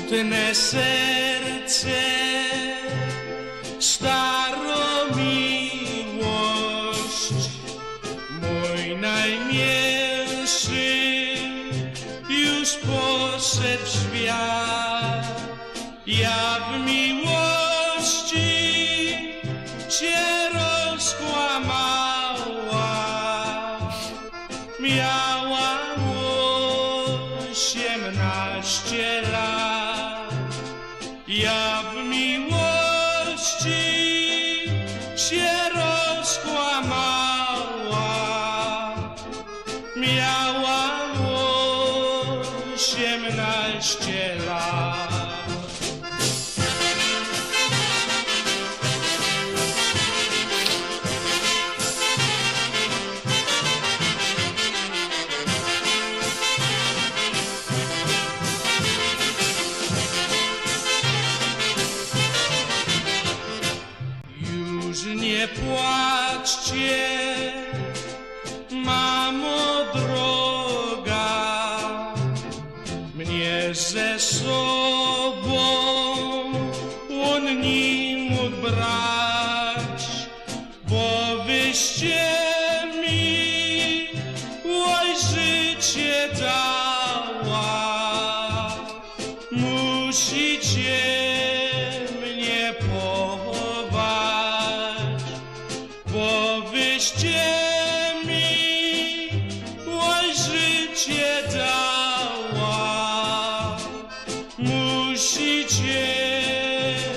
smutne serce starą miłość, mój najmilszy już poszedł w świat. Ja w miłości cię rozkłamała, miałam 18 lat. Ja w miłości cię rozkłamała, miałam 18 lat. Nie płaczcie, mamo droga, mnie ze sobą on nie mógł brać, bo wyście mi oj życie dała. Musicie mnie pochować, bo wyście mi oj życie dała. Musicie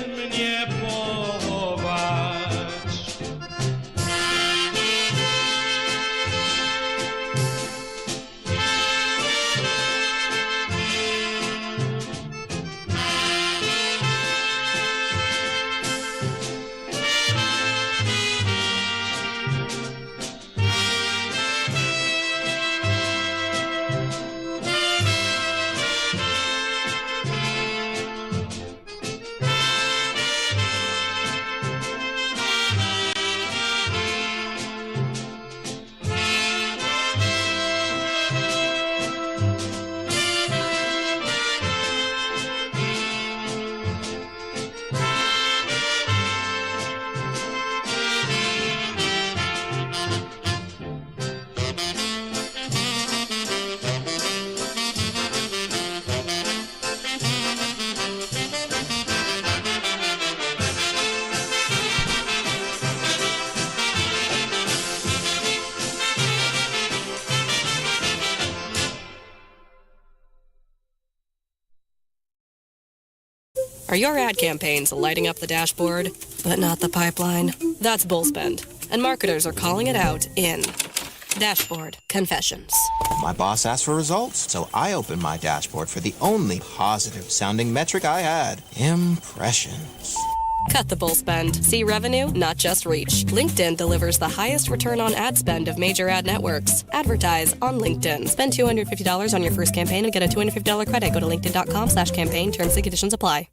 mnie pochować. Are your ad campaigns lighting up the dashboard, but not the pipeline? That's bull spend, and marketers are calling it out in Dashboard Confessions. My boss asked for results, so I opened my dashboard for the only positive-sounding metric I had: impressions. Cut the bull spend. See revenue, not just reach. LinkedIn delivers the highest return on ad spend of major ad networks. Advertise on LinkedIn. Spend $250 on your first campaign and get a $250 credit. Go to linkedin.com/campaign. Terms and conditions apply.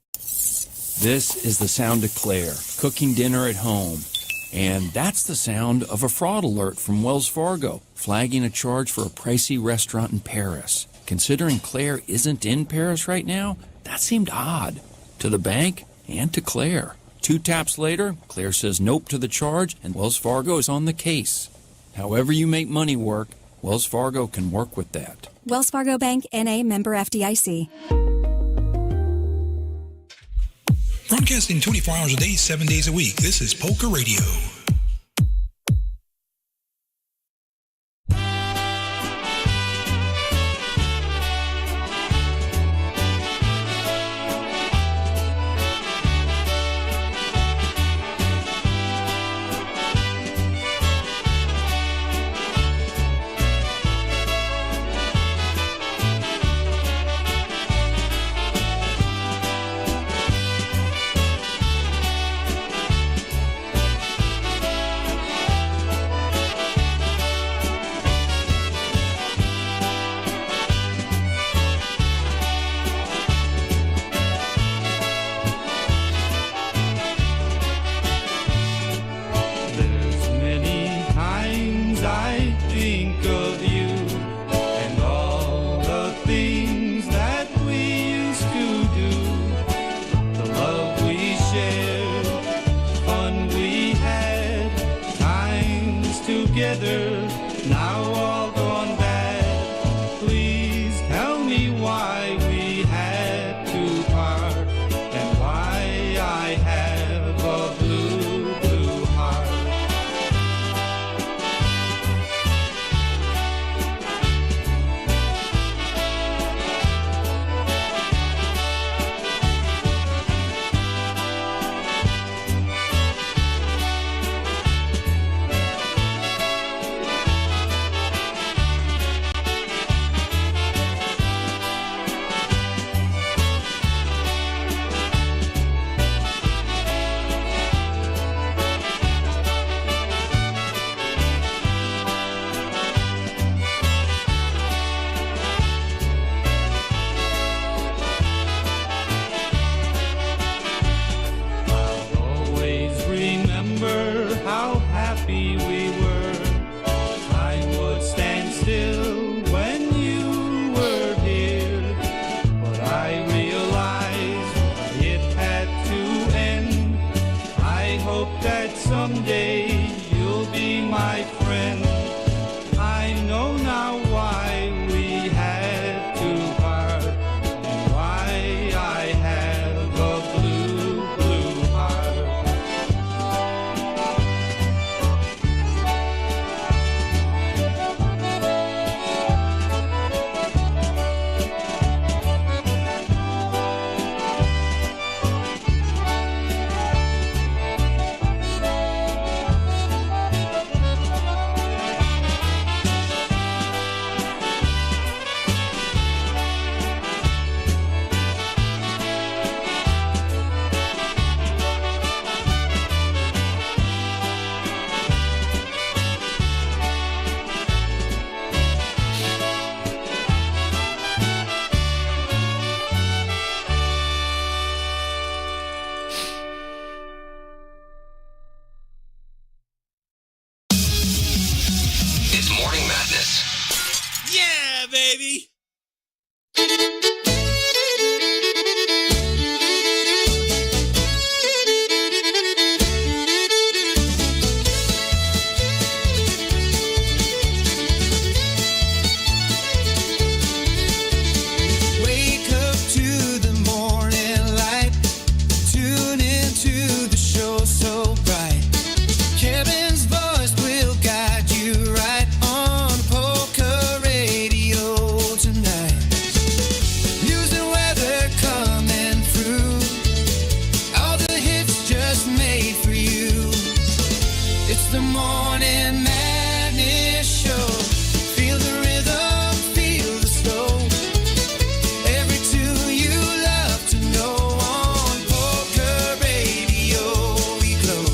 This is the sound of Claire, cooking dinner at home. And that's the sound of a fraud alert from Wells Fargo, flagging a charge for a pricey restaurant in Paris. Considering Claire isn't in Paris right now, that seemed odd. To the bank and to Claire. 2 taps later, Claire says nope to the charge, and Wells Fargo is on the case. However you make money work, Wells Fargo can work with that. Wells Fargo Bank, N.A., member FDIC. Broadcasting 24 hours a day, 7 days a week. This is Polka Radio. baby. Wake up to the morning light. Tune into the show so bright. Kevin's voice will guide you right on Polka Radio tonight. News and weather coming through. All the hits just made for you. It's the Morning Madness Show. Feel the rhythm, feel the slow. Every tune you love to know on Polka Radio we glow.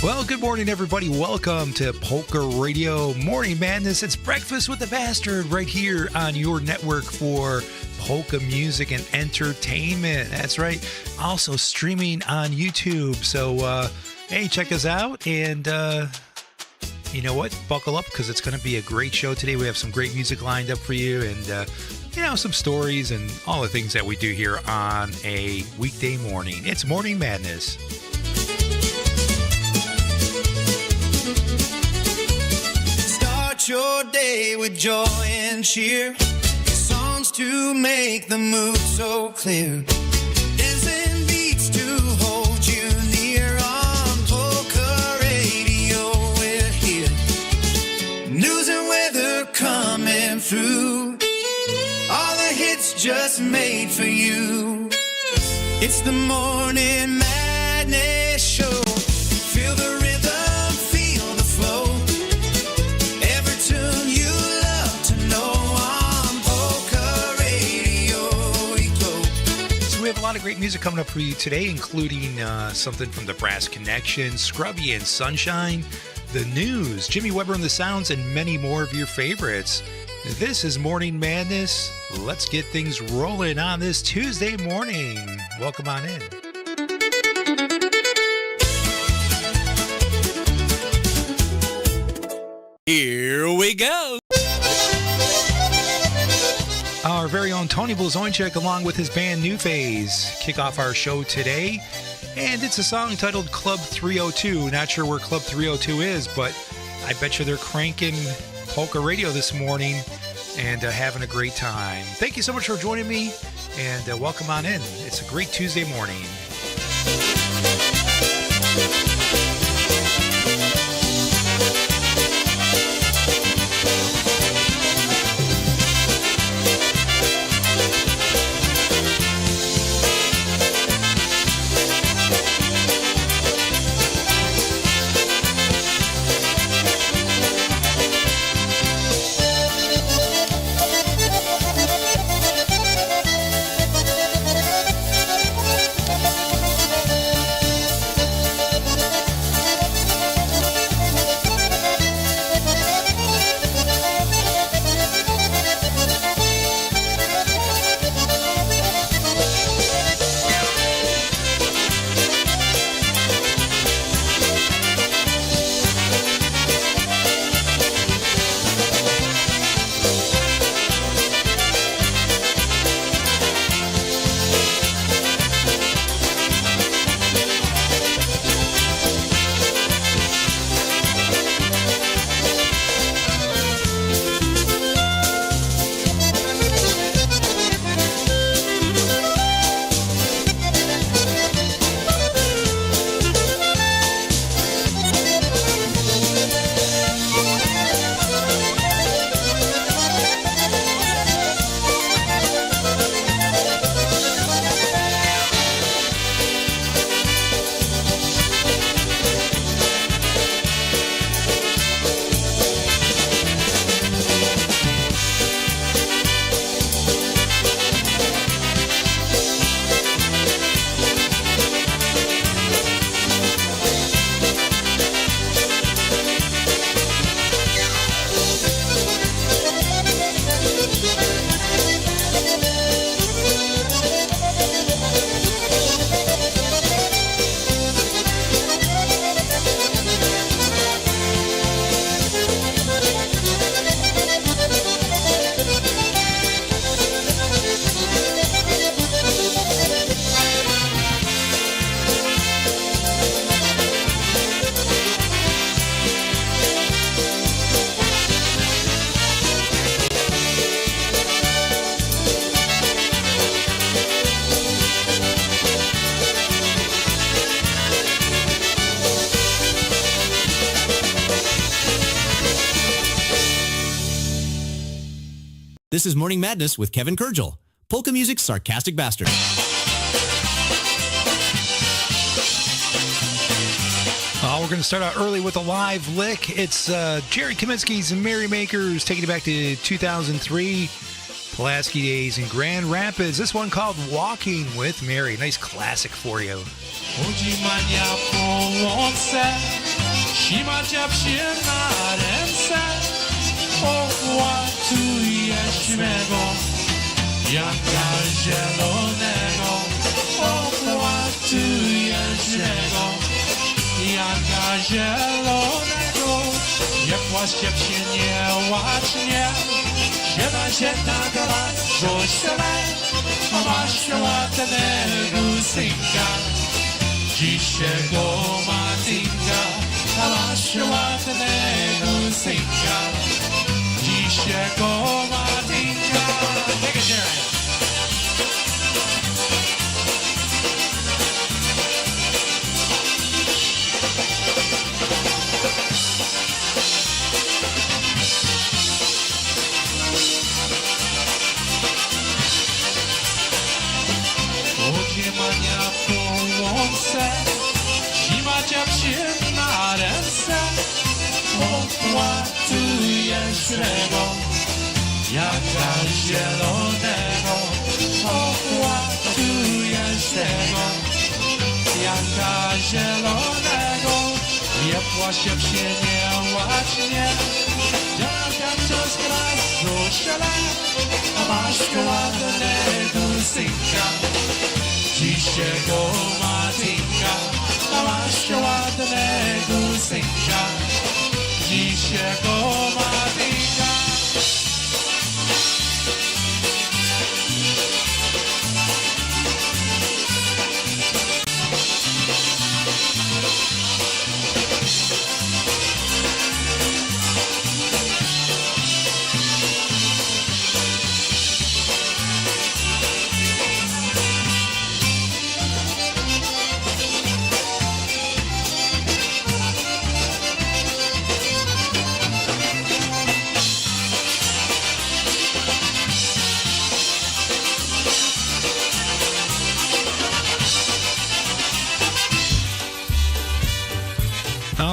Well, good morning, everybody. Welcome to Polka Radio Morning Madness. It's Breakfast with the Bastard right here on your network for polka music and entertainment. That's right. Also streaming on YouTube. So, hey, check us out. And you know what? Buckle up because it's going to be a great show today. We have some great music lined up for you and, some stories and all the things that we do here on a weekday morning. It's Morning Madness. Start your day with joy and cheer. Songs to make the mood so clear. Dancing beats to hold you near on Polka Radio. We're here. News and weather coming through. All the hits just made for you. It's the Morning Madness Show. Feel the rhythm, feel the flow. Every tune you love to know on Polka Radio we glow. So we have a lot of great music coming up for you today, including something from the Brass Connection, Scrubby and Sunshine, the news, Jimmy Weber and the Sounds, and many more of your favorites. This is Morning Madness. Let's get things rolling on this Tuesday morning. Welcome on in. Here we go. Our very own Tony Blazonczyk, along with his band New Phase, kick off our show today. And it's a song titled Club 302. Not sure where Club 302 is, but I bet you they're cranking Polka Radio this morning and having a great time. Thank you so much for joining me, and welcome on in. It's a great Tuesday morning. This is Morning Madness with Kevin Kurdziel, polka music's sarcastic bastard. We're going to start out early with a live lick. It's Jerry Kaminsky's Merrymakers, taking it back to 2003. Pulaski Days in Grand Rapids. This one called Walking with Mary. Nice classic for you. Janka zielonego, nie płacz się psie, nie łacz nie. Siedaj się na galach, rzuć się lej, a masz się ładnego synka. Dzisiejszego matynka, a masz się ładnego synka. Dzisiejszego matynka. Take it, Jerry. Mania po łące, zima dziewczyn na ręce, opłatuje śrego, jaka zielonego, opłatuje śrego, jaka zielonego, nie płacz się psie, nie łacz nie, jaka czas gra rzuciele, a masz ładnego synka. Dzisiejszego matynka, a masz ładnego synka. Dzisiejszego matynka.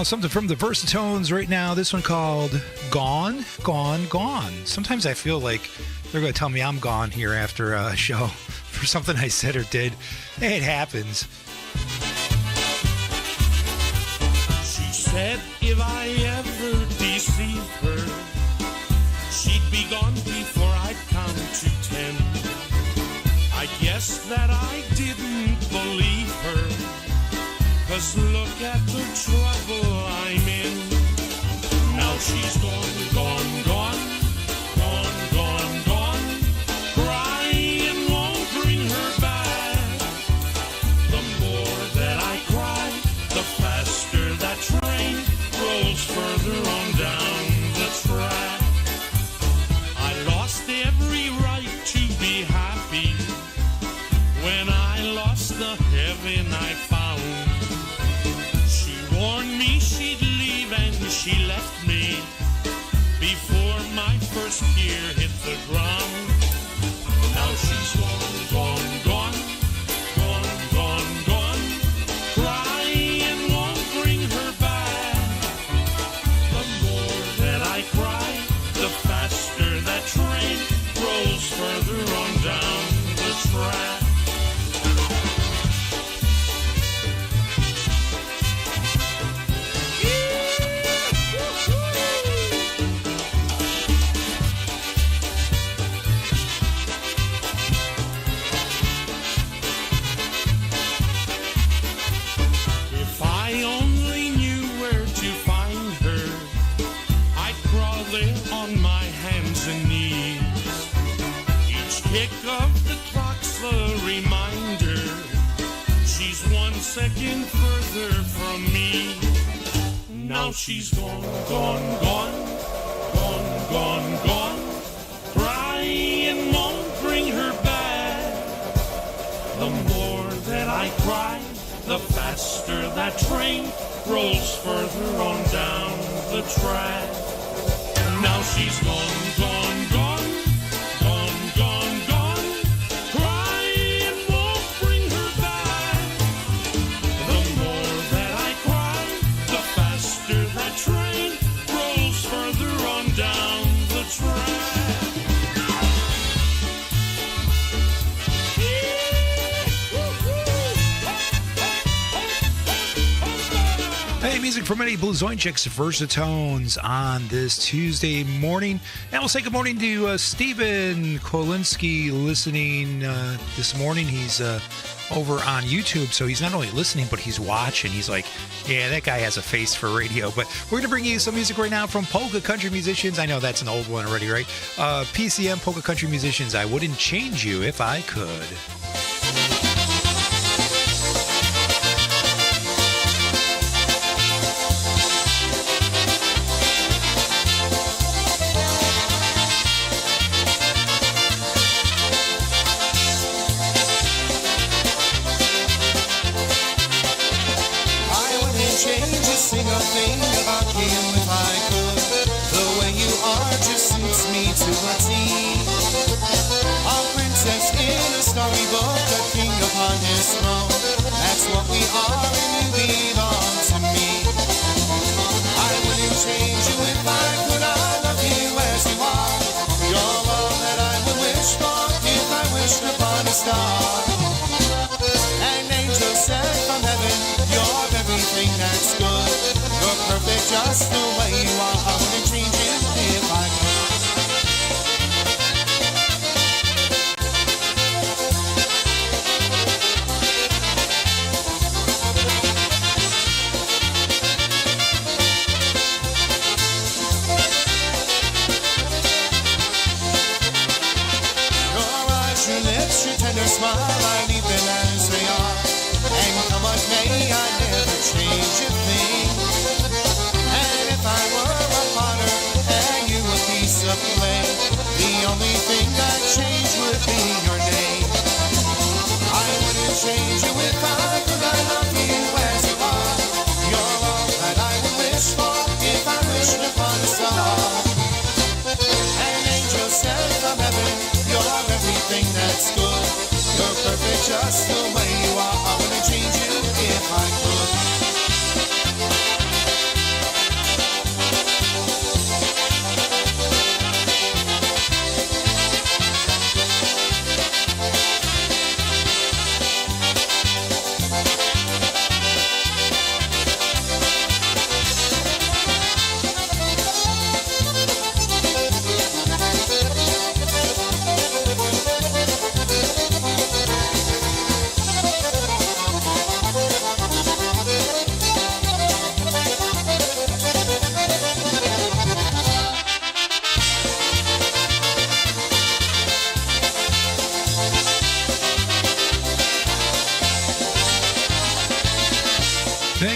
Something from the Versatones right now. This one called Gone, Gone, Gone. Sometimes I feel like they're going to tell me I'm gone here after a show for something I said or did. It happens. She said if I ever deceive her, she'd be gone before I'd count to 10. I guess that I didn't believe her. 'Cause look at the trouble I'm in. Now she's gone, gone, gone, gone, gone, gone. Crying won't bring her back. The more that I cry, the faster that train rolls further on down the track. I lost every right to be happy when I lost the heaven I found. Warned me she'd leave and she left me before my first year hit the ground. Now she's gone, gone, gone, gone, gone, gone. Crying won't bring her back. The more that I cry, the faster that train rolls further on down the track. Second further from me. Now she's gone, gone, gone, gone, gone, gone. Crying won't bring her back. The more that I cry, the faster that train rolls further on down the track. Now she's gone, gone, gone, Playing music from Eddie Blazonczyk's Versatones on this Tuesday morning. And we'll say good morning to Stephen Kolinsky listening this morning. He's over on YouTube, so he's not only listening, but he's watching. He's like, yeah, that guy has a face for radio. But we're going to bring you some music right now from polka country musicians. I know that's an old one already, right? PCM polka country musicians. I wouldn't change you if I could. Sing a thing about you if I could. The way you are just suits me to a T. A princess in a storybook, a king upon his throne. That's what we are and you belong to me. I wouldn't change you if I could. I love you as you are. You're all that I would wish for if I wished upon a star. An angel sent from heaven, you're everything that's good. You're perfect just the way you are. I wouldn't change you if I could. Your eyes, your lips, your tender smile, I leave them as they are. And come what may, I never change a thing. And if I were a potter and you a piece of clay, the only thing I'd change would be your name. I wouldn't change you if I could. I love you as you are. You're all that I would wish for if I wished upon a star. An angel sent from heaven, you're everything that's good. You're perfect just the way you are. I wouldn't change you if I could.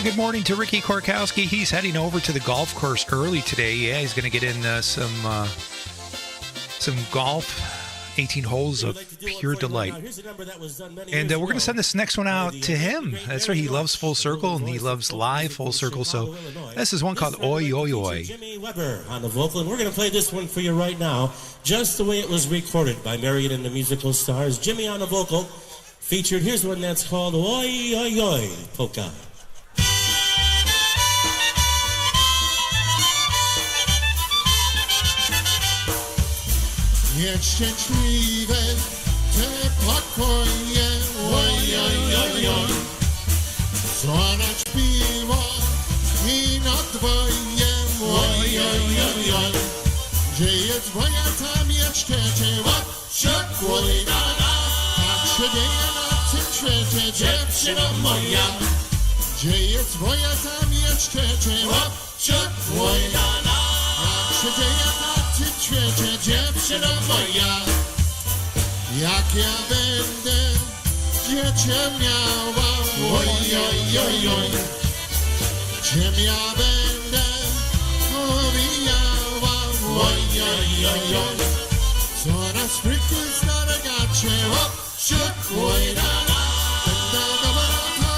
Good morning to Ricky Korkowski. He's heading over to the golf course early today. Yeah, he's going to get in some golf, 18 holes of pure delight. And we're going to send this next one out to him. That's right. He loves Full Circle and he loves live Full Circle. So this is one called Oi Oi Oi. Jimmy Weber on the vocal, and we're going to play this one for you right now, just the way it was recorded by Marion and the Musical Stars. Jimmy on the vocal, featured. Here's one that's called Oi Oi Oi Polka. Niech szczęśliwe te pokoje, oj, oj, oj, oj. Słonecz piwo i na dwoje, oj, oj, oj, oj. Gdzie jest moja tam jeszcze dzieła, siakłoj dana. Tak się dzieje na tym świecie, dziewczyno moja. Gdzie jest moja tam jeszcze dzieła, siakłoj dana. Tak się dzieje na tym świecie, dziewczyno moja. Jak ja będę dziecię miała, oj, oj, oj, oj. Czym ja będę owijała, oj, oj, oj, oj. Coraz friki starogacie, hop, siup, oj, dana. Będę dobra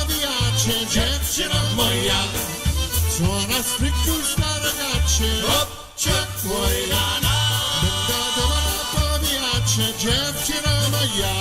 owijacie, dziewczyno moja. Coraz friki starogacie, hop, siup, oj, dana. Będę dobra owijacie, dziewczyno moja.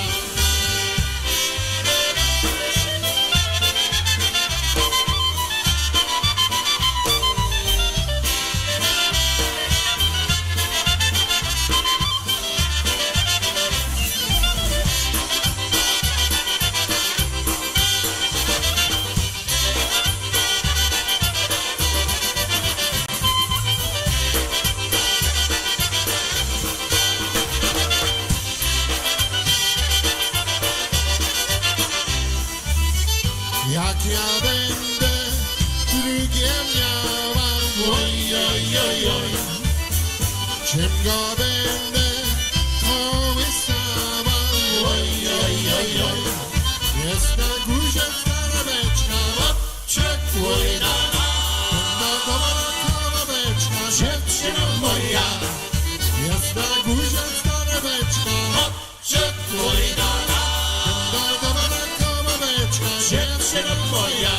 Sięga będę kołysawał, oj, oj, oj, oj. Jest na górze stara beczka, babcia Kłojna. Będa dobra beczka, dziewczyno moja. Jest na górze stara beczka, babcia Kłojna. Będa dobra beczka, dziewczyno moja.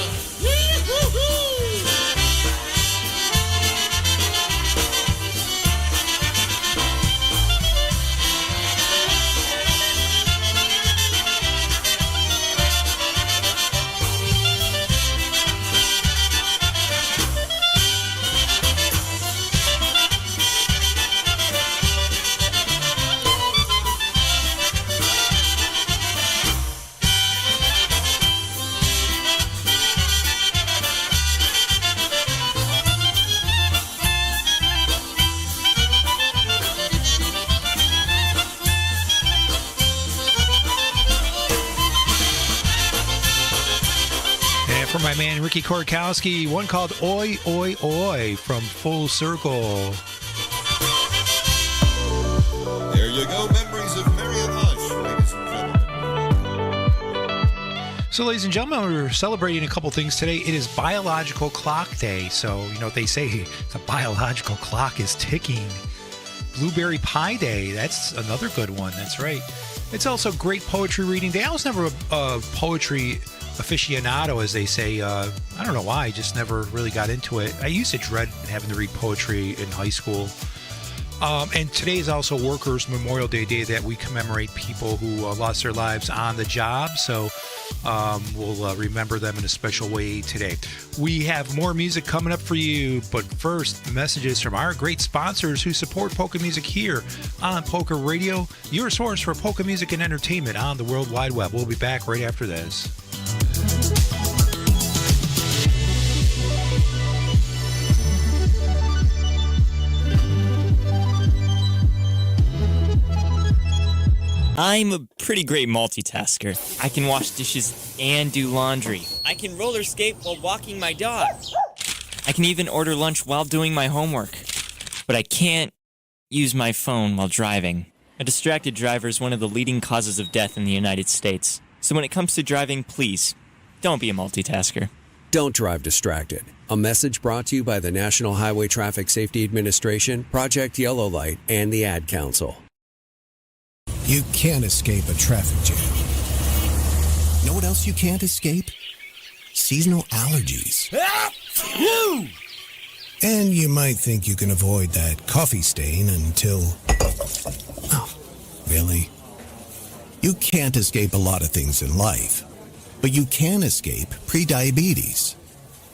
For my man Ricky Korkowski, one called Oi, Oi, Oi from Full Circle. There you go, memories of Marion Hush, ladies and gentlemen. So, ladies and gentlemen, we're celebrating a couple things today. It is Biological Clock Day. So, you know what they say, the biological clock is ticking. Blueberry Pie Day, that's another good one. That's right. It's also Great Poetry Reading Day. I was never a poetry aficionado, as they say. I don't know why. I just never really got into it. I used to dread having to read poetry in high school. And today is also Workers' Memorial Day, day that we commemorate people who lost their lives on the job. So we'll remember them in a special way today. We have more music coming up for you, but first, messages from our great sponsors who support polka music here on Polka Radio, your source for polka music and entertainment on the World Wide Web. We'll be back right after this. I'm a pretty great multitasker. I can wash dishes and do laundry. I can roller skate while walking my dog. I can even order lunch while doing my homework. But I can't use my phone while driving. A distracted driver is one of the leading causes of death in the United States. So when it comes to driving, please, don't be a multitasker. Don't drive distracted. A message brought to you by the National Highway Traffic Safety Administration, Project Yellow Light, and the Ad Council. You can't escape a traffic jam. Know what else you can't escape? Seasonal allergies. And you might think you can avoid that coffee stain until... Oh, really? You can't escape a lot of things in life, but you can escape prediabetes.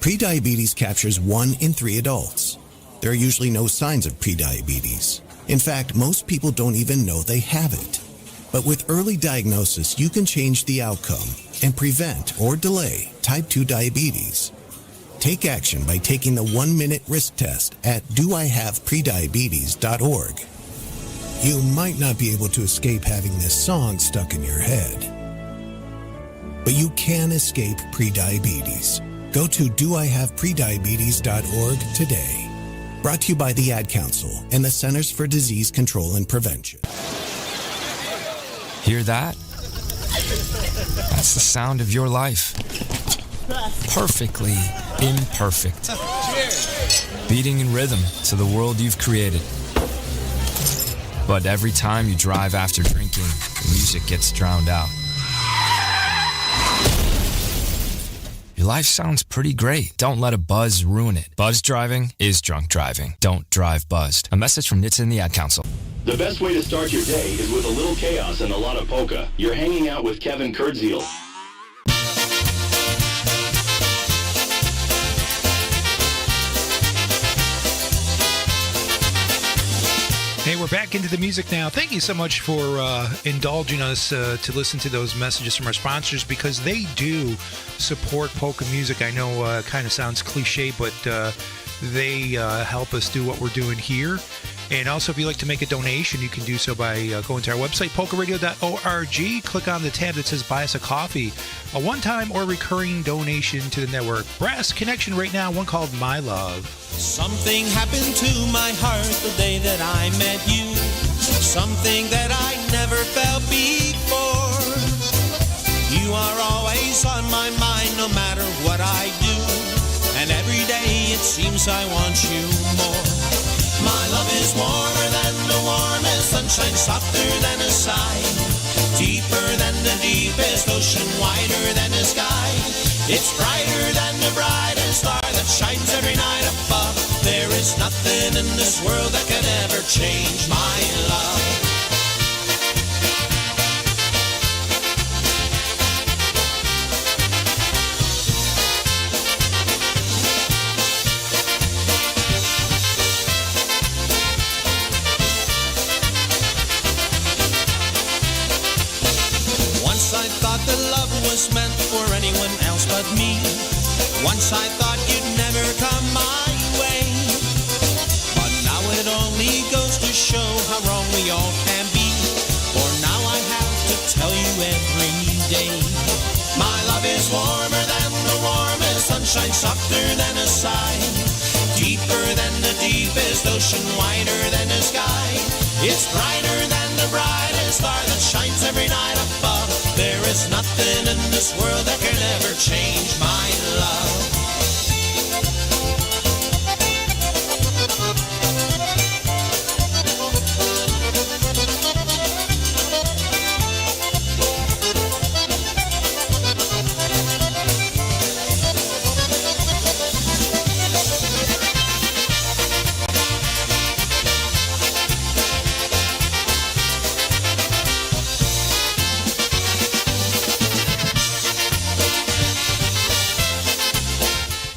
Prediabetes captures 1 in 3 adults. There are usually no signs of prediabetes. In fact, most people don't even know they have it. But with early diagnosis, you can change the outcome and prevent or delay type 2 diabetes. Take action by taking the 1-minute risk test at doihaveprediabetes.org. You might not be able to escape having this song stuck in your head, but you can escape prediabetes. Go to doihaveprediabetes.org today. Brought to you by the Ad Council and the Centers for Disease Control and Prevention. Hear that? That's the sound of your life. Perfectly imperfect. Beating in rhythm to the world you've created. But every time you drive after drinking, the music gets drowned out. Your life sounds pretty great. Don't let a buzz ruin it. Buzz driving is drunk driving. Don't drive buzzed. A message from NHTSA and the Ad Council. The best way to start your day is with a little chaos and a lot of polka. You're hanging out with Kevin Kurdziel. Hey, we're back into the music now. Thank you so much for indulging us to listen to those messages from our sponsors, because they do support polka music. I know it kind of sounds cliche, but they help us do what we're doing here. And also, if you'd like to make a donation, you can do so by going to our website, polkaradio.org. Click on the tab that says Buy Us a Coffee. A one-time or recurring donation to the network. Brass Connection right now, one called My Love. Something happened to my heart the day that I met you. Something that I never felt before. You are always on my mind no matter what I do. And every day it seems I want you more. My love is warmer than the warmest sunshine, softer than a sigh, deeper than the deepest ocean, wider than the sky. It's brighter than the brightest star that shines every night above. There is nothing in this world that can ever change my love. Meant for anyone else but me. Once I thought you'd never come my way, but now it only goes to show how wrong we all can be. For now I have to tell you every day, my love is warmer than the warmest sunshine, softer than a sigh, deeper than the deepest ocean, wider than the sky. It's brighter than the brightest star that shines every night above. There is nothing in this world that can ever change my love.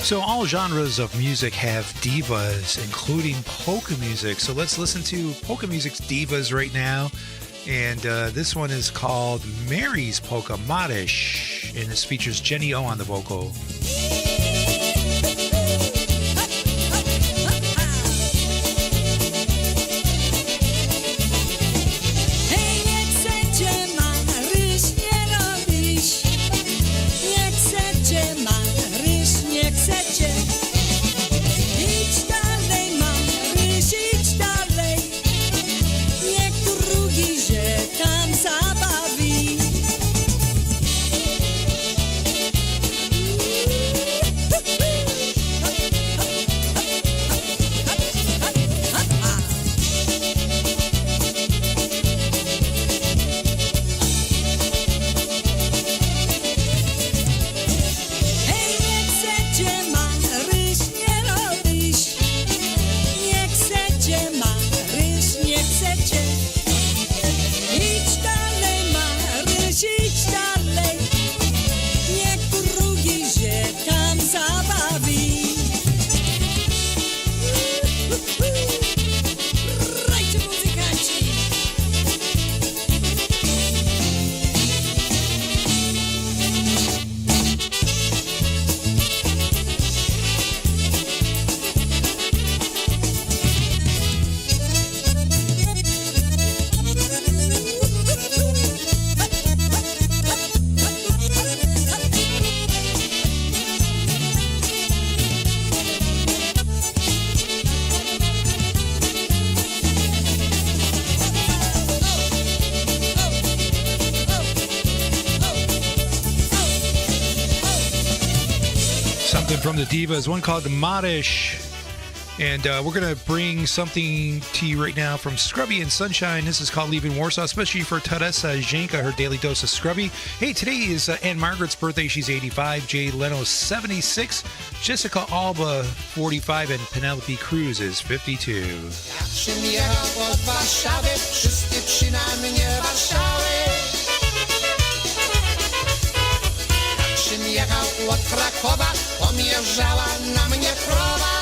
So all genres of music have divas, including polka music. So let's listen to polka music's divas right now. And this one is called Mary's Polka Modish. And this features Jenny O on the vocal. From the divas, one called Modish. And we're going to bring something to you right now from Scrubby and Sunshine. This is called Leaving Warsaw, especially for Teresa Zhenka, her daily dose of Scrubby. Hey, today is Aunt Margaret's birthday. She's 85. Jay Leno, 76. Jessica Alba, 45. And Penelope Cruz is 52. Od Krakowa pomierzała na mnie krowa.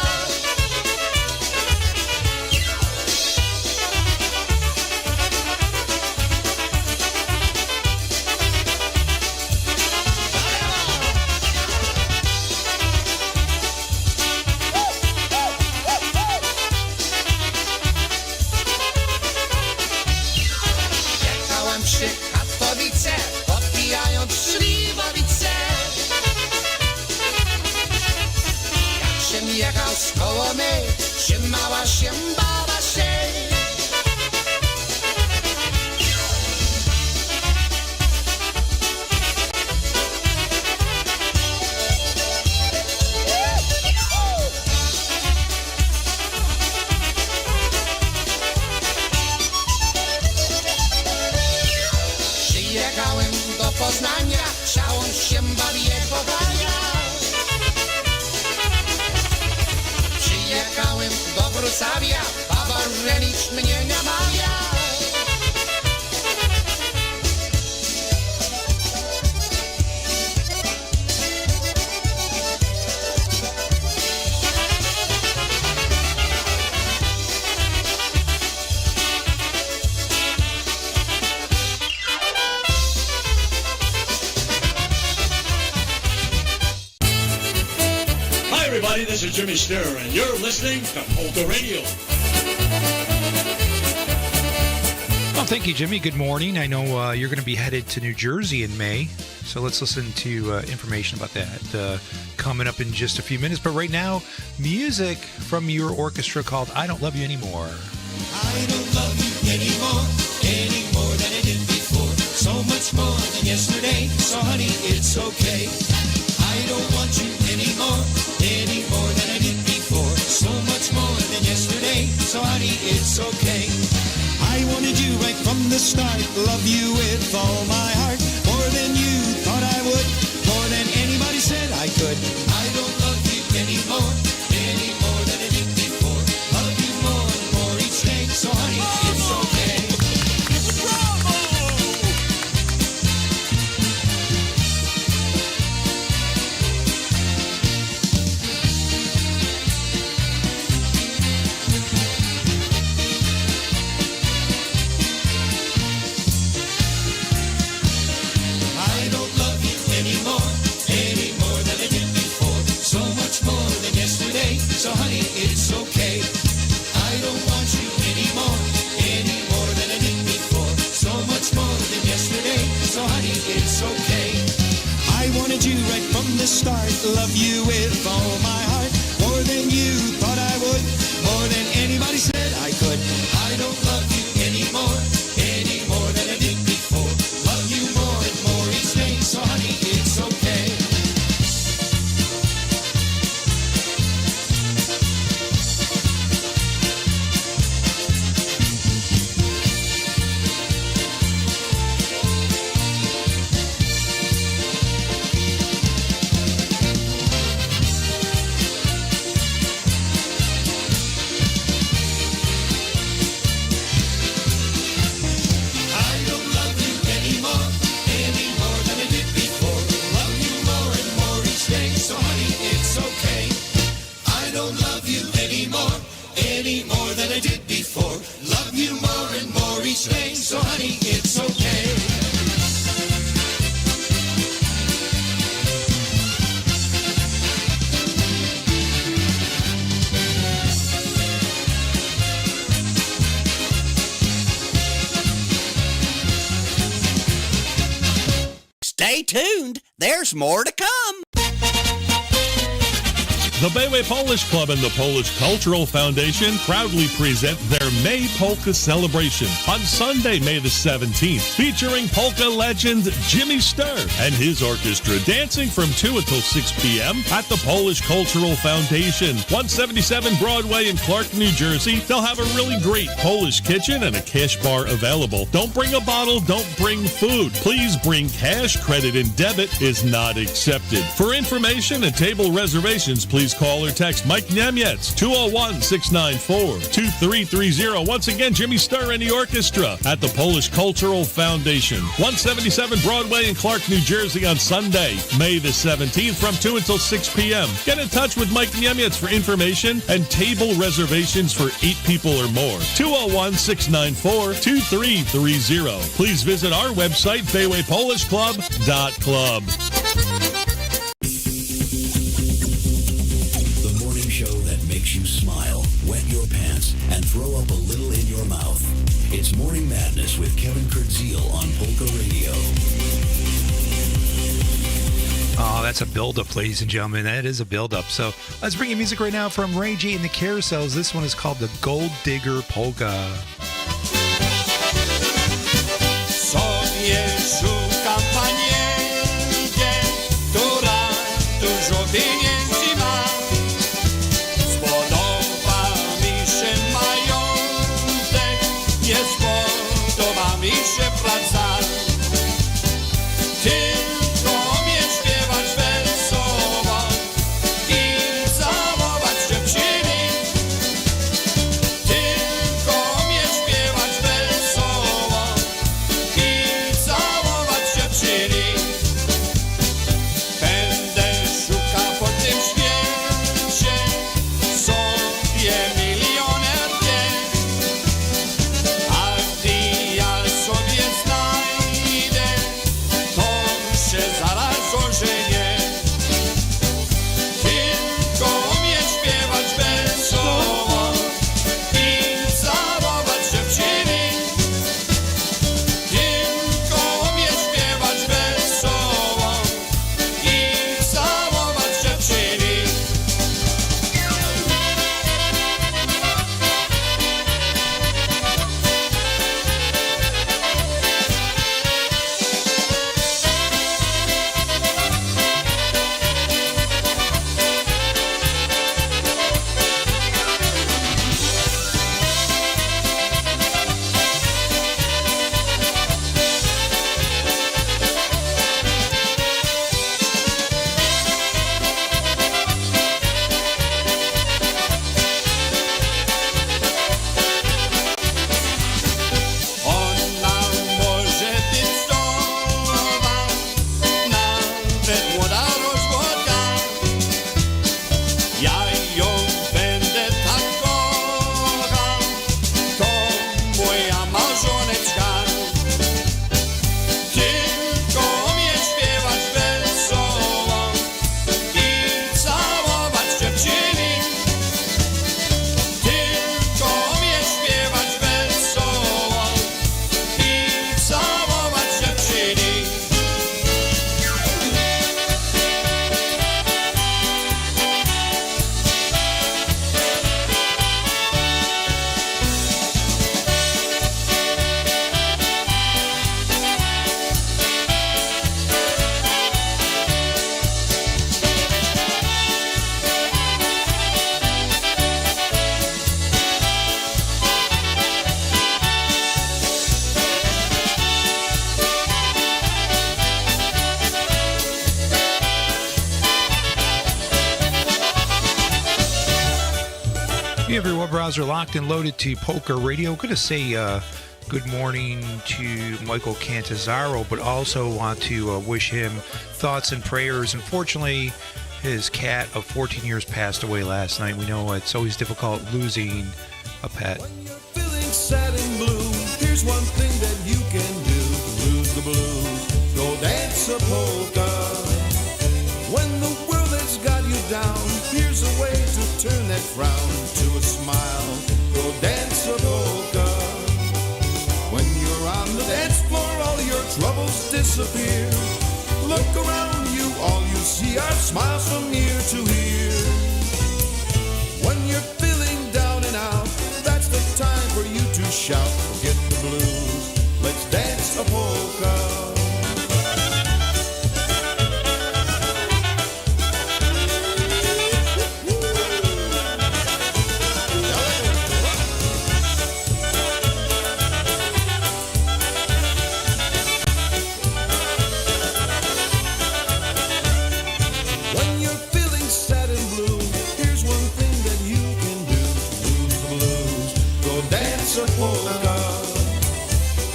się jechał koło mnie, siemała się, bała się. Przyjechałem do Poznania, chciałem się bawić powania. Przyjechałem do Wrocławia, baba żenić mnie namawia. Hi, everybody. This is Jimmy Sturr, and you're listening to Polka Radio. Well, thank you, Jimmy. Good morning. I know you're going to be headed to New Jersey in May, so let's listen to information about that coming up in just a few minutes. But right now, music from your orchestra called I Don't Love You Anymore. I don't love you anymore, any more than I did before. So much more than yesterday, so honey, it's okay. I don't want you anymore, any more than I did before. So much more than yesterday, so honey, it's okay. I wanted you right from the start, love you with all my heart. More than you thought I would, more than anybody said I could. I don't love you anymore, any more than I did before. Love you more and more each day, so honey, it's okay. I don't love you anymore, any more than I did before. So much more than yesterday, so honey, it's okay. I don't want you anymore, any more than I did before. So much more than yesterday, so honey, it's okay. I wanted you right from the start, love you with all my heart. More than you thought I would, more than anybody said I could. I don't love you anymore, any more than I did before. Love you more and more each day, so honey, it's okay. I don't love you anymore, any more than I did before. Love you more and more each day, so honey, it's okay. I don't love you anymore, any more than I did before. Love you more and more each day, so honey, it's okay. Stay tuned. There's more to come. The Bayway Polish Club and the Polish Cultural Foundation proudly present their May Polka celebration on Sunday, May the 17th, featuring polka legend Jimmy Sturr and his orchestra dancing from 2 until 6 p.m. at the Polish Cultural Foundation, 177 Broadway in Clark, New Jersey. They'll have a really great Polish kitchen and a cash bar available. Don't bring a bottle, don't bring food. Please bring cash. Credit and debit is not accepted. For information and table reservations, please call or text Mike Nemyetz, 201-694-2330. Once again, Jimmy Sturr and the orchestra at the Polish Cultural Foundation, 177 Broadway in Clark, New Jersey on Sunday, May the 17th from 2 until 6 p.m. Get in touch with Mike Nemyetz for information and table reservations for 8 people or more. 201-694-2330. Please visit our website, baywaypolishclub.club. Makes you smile, wet your pants, and throw up a little in your mouth. It's Morning Madness with Kevin Kurdziel on Polka Radio. Oh, that's a build-up, ladies and gentlemen. That is a build-up. So let's bring you music right now from Ray J and the Carousels. This one is called the Gold Digger Polka. Sobie szukam panienkę, która dużo pieniędzy ma. Spodoba mi się majątek, nie spodoba mi się praca. Tylko umie śpiewać wesoło i całować dziewczyny. Tylko umie śpiewać wesoło i całować dziewczyny. Będę szukał po tym świecie sobie milionerkę, a gdy ja sobie znajdę, to się zaraz ożenię. Tylko umie śpiewać wesoło i całować dziewczyny. Tylko umie śpiewać wesoło i całować dziewczyny. Ona może być zdrowa, nawet młoda rozwodka. Ja ją będę tak kochał, to moja małżoneczka. Tylko umie śpiewać wesoło i całować dziewczyny. Tylko umie śpiewać wesoło i całować dziewczyny. Hey, everyone, browser locked and loaded to Polka Radio. Going to say good morning to Michael Cantazaro, but also want to wish him thoughts and prayers. Unfortunately, his cat of 14 years passed away last night. We know it's always difficult losing a pet. Feeling sad and blue, here's one thing that you can do to lose the blues. Go dance a polka. When the world has got you down, here's a way to turn that frown to a smile. Go dance a polka. When you're on the dance floor, all your troubles disappear. Look around you, all you see are smiles from ear to ear. When you're feeling down and out, that's the time for you to shout. Forget the blues, let's dance a polka. When you're feeling sad and blue, here's one thing that you can do to lose the blues. Go dance a polka.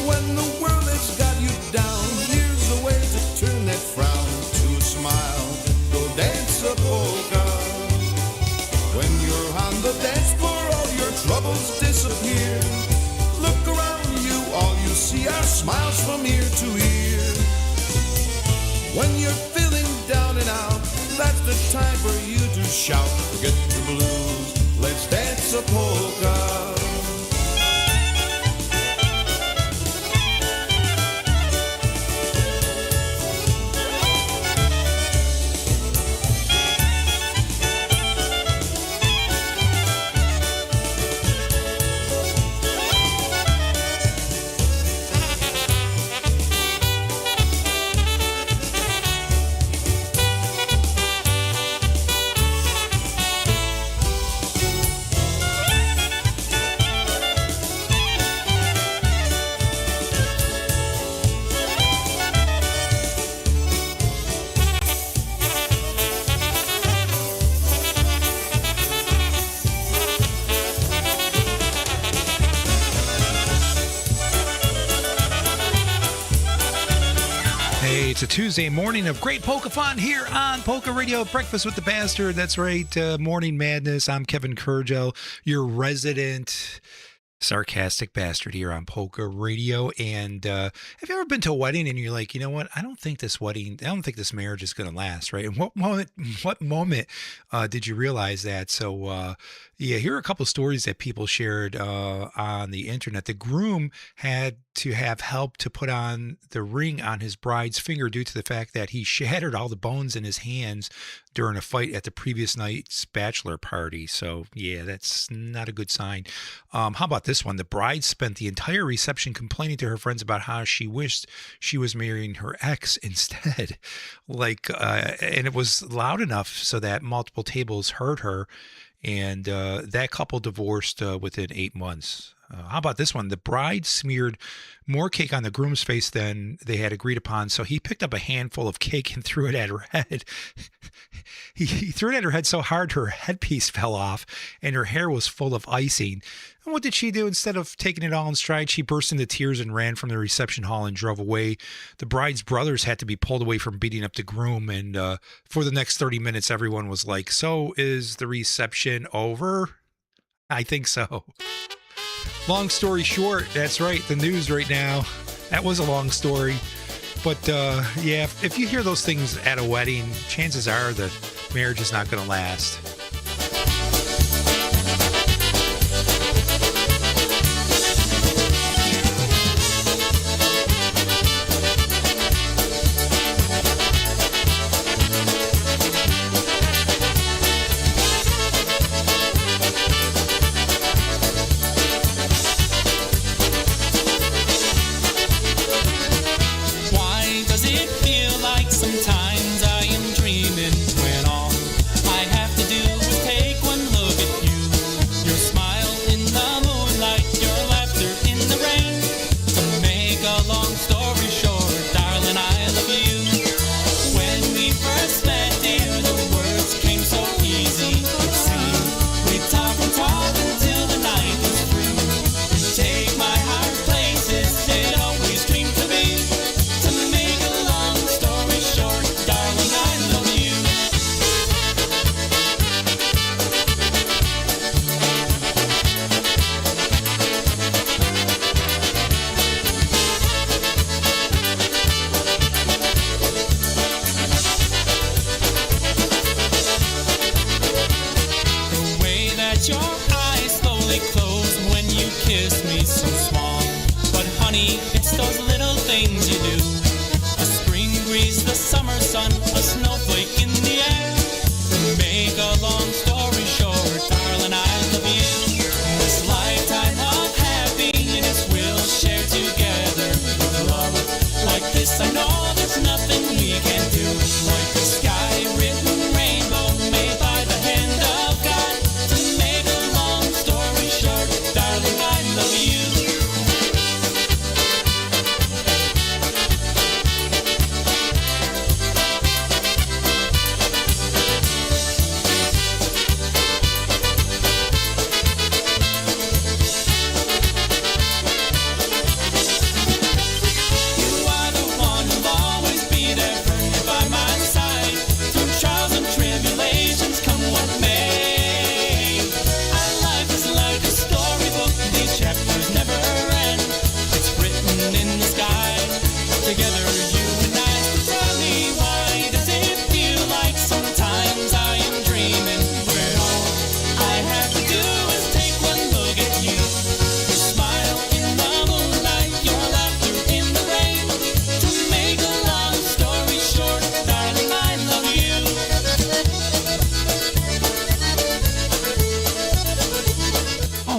When the world has got you down, here's a way to turn that frown to a smile. Go dance a polka. When you're on the dance floor, all your troubles disappear. Look around you, all you see are smiles from ear to ear. When you're feeling down and out, that's the time for you to shout. Forget the blues, let's dance a polka. a Tuesday morning of great polka fun here on Polka Radio, Breakfast with the Bastard. That's right, Morning Madness. I'm Kevin Kurdziel, your resident sarcastic bastard here on Polka Radio. And have you ever been to a wedding and you're like, you know what? I don't think this marriage is going to last, right? And what moment did you realize that? So, yeah, here are a couple of stories that people shared on the internet. The groom had to have help to put on the ring on his bride's finger due to the fact that he shattered all the bones in his hands during a fight at the previous night's bachelor party. So, yeah, that's not a good sign. How about this one? The bride spent the entire reception complaining to her friends about how she wished she was marrying her ex instead. And it was loud enough so that multiple tables heard her. And that couple divorced within 8 months. How about this one? The bride smeared more cake on the groom's face than they had agreed upon, so he picked up a handful of cake and threw it at her head. He threw it at her head so hard her headpiece fell off, and her hair was full of icing. And what did she do? Instead of taking it all in stride, she burst into tears and ran from the reception hall and drove away. The bride's brothers had to be pulled away from beating up the groom, and for the next 30 minutes, everyone was like, "So is the reception over?" I think so. Long story short, that's right, the news right now. That was a long story. But, yeah, if you hear those things at a wedding, chances are the marriage is not going to last.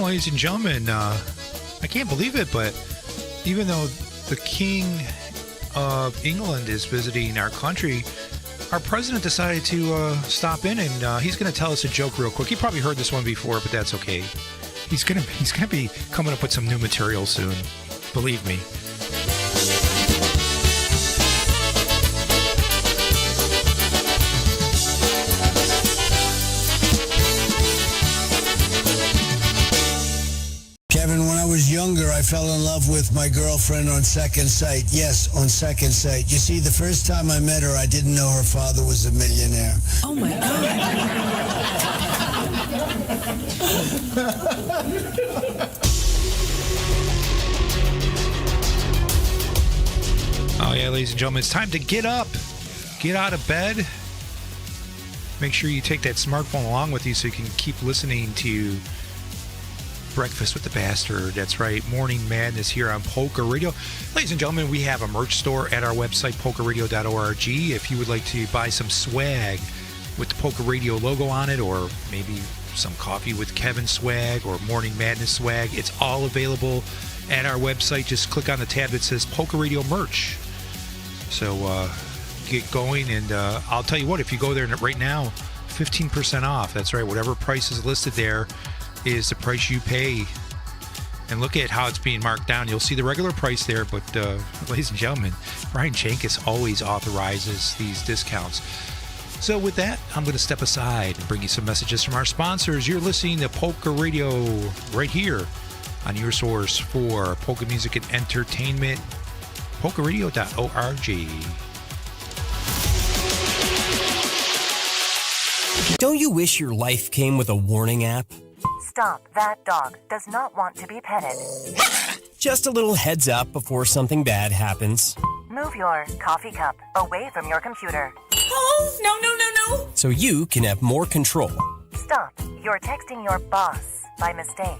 Ladies and gentlemen, I can't believe it, but even though the King of England is visiting our country, our president decided to stop in, and he's going to tell us a joke real quick. You probably heard this one before, but that's okay. He's gonna be coming up with some new material soon. Believe me. Kevin, when I was younger, I fell in love with my girlfriend on second sight. Yes, on second sight. You see, the first time I met her, I didn't know her father was a millionaire. Oh, my Oh, yeah, ladies and gentlemen, it's time to get up. Get out of bed. Make sure you take that smartphone along with you so you can keep listening to Breakfast with the Bastard. That's right, Morning Madness here on Polka Radio. Ladies and gentlemen, we have a merch store at our website, polkaradio.org. If you would like to buy some swag with the Polka Radio logo on it, or maybe some Coffee with Kevin swag or Morning Madness swag, it's all available at our website. Just click on the tab that says Polka Radio Merch. So get going, and I'll tell you what, if you go there right now, 15% off. That's right, whatever price is listed there is the price you pay. And look at how it's being marked down. You'll see the regular price there, but ladies and gentlemen, Brian Chankis always authorizes these discounts. So with that, I'm going to step aside and bring you some messages from our sponsors. You're listening to Polka Radio right here on your source for polka music and entertainment, polkaradio.org. Don't you wish your life came with a warning app? Stop. That dog does not want to be petted. Just a little heads up before something bad happens. Move your coffee cup away from your computer. Oh, no. So you can have more control. Stop. You're texting your boss by mistake.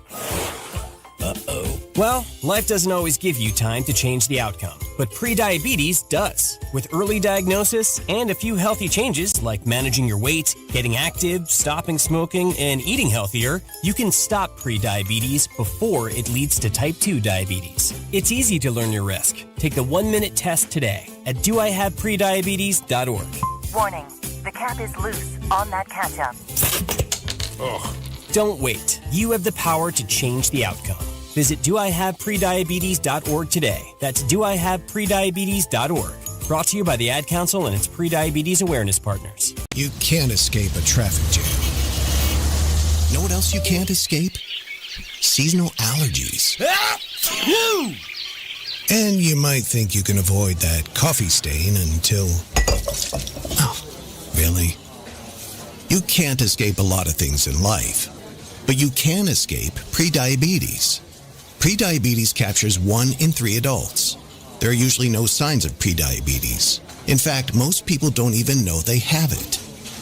Uh-oh. Well, life doesn't always give you time to change the outcome, but prediabetes does. With early diagnosis and a few healthy changes like managing your weight, getting active, stopping smoking, and eating healthier, you can stop prediabetes before it leads to type 2 diabetes. It's easy to learn your risk. Take the 1-minute test today at doihaveprediabetes.org. Warning. The cap is loose on that ketchup. Ugh. Don't wait. You have the power to change the outcome. Visit doihaveprediabetes.org today. That's doihaveprediabetes.org. Brought to you by the Ad Council and its prediabetes awareness partners. You can't escape a traffic jam. Know what else you can't escape? Seasonal allergies. And you might think you can avoid that coffee stain until... Oh, really? You can't escape a lot of things in life, but you can escape prediabetes. Prediabetes captures 1 in 3 adults. There are usually no signs of prediabetes. In fact, most people don't even know they have it.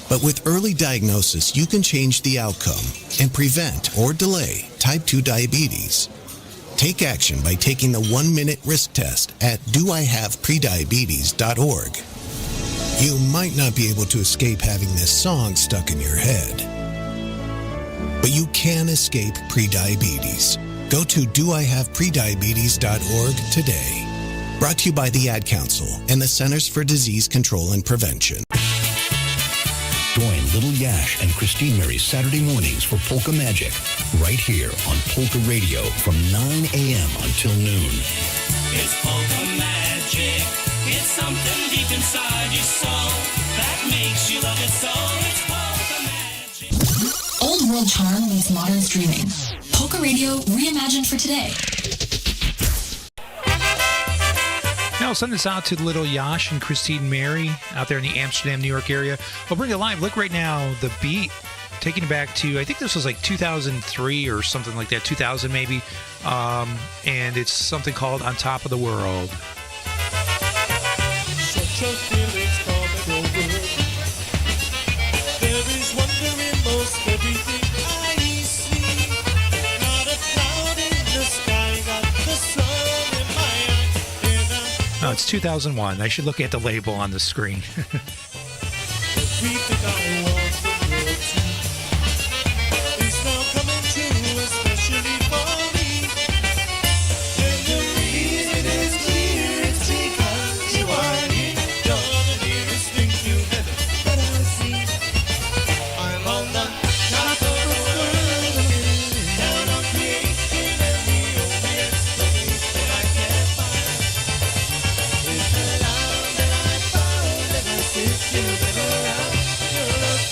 But with early diagnosis, you can change the outcome and prevent or delay type 2 diabetes. Take action by taking the 1-minute risk test at doihaveprediabetes.org. You might not be able to escape having this song stuck in your head, but you can escape prediabetes. Go to doihaveprediabetes.org today. Brought to you by the Ad Council and the Centers for Disease Control and Prevention. Join Little Yash and Christine Mary Saturday mornings for Polka Magic, right here on Polka Radio from 9 a.m. until noon. It's Polka Magic. It's something deep inside your soul that makes you love it so. It's Polka Magic. Old world charm meets modern streaming. Polka Radio reimagined for today. Now I'll send this out to Little Yash and Christine Mary out there in the Amsterdam, New York area. I'll bring it live. Look right now, the beat, taking it back to, I think this was like 2003 or something like that, 2000 maybe. And it's something called On Top of the World. Such a feeling's coming over. There is wonder in most everything I see. Not a cloud in the sky, got the sun in my eye. No, it's 2001. I should look at the label on the screen. Everything I want the world to is now coming true, especially for me. And the reason is clear, it's because you are here. You're the nearest thing to heaven that I see. I'm on the top of the world, down on creation, and the only explanation I can find is the love that I found, and I sit chilling around. Your love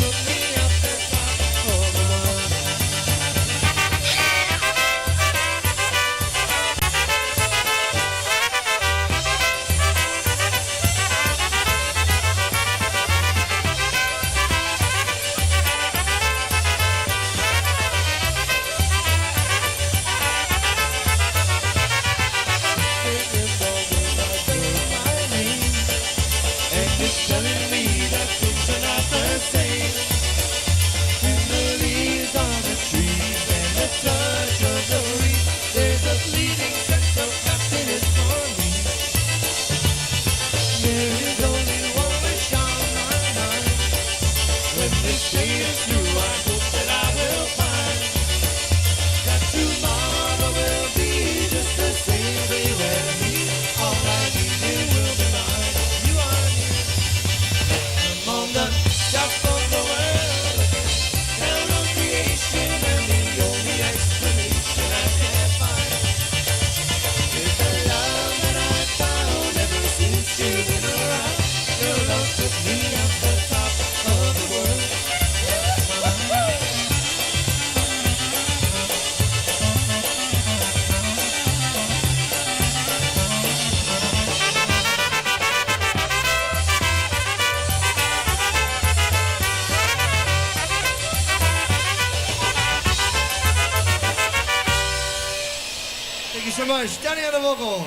you so much. Danny on the vocal. Top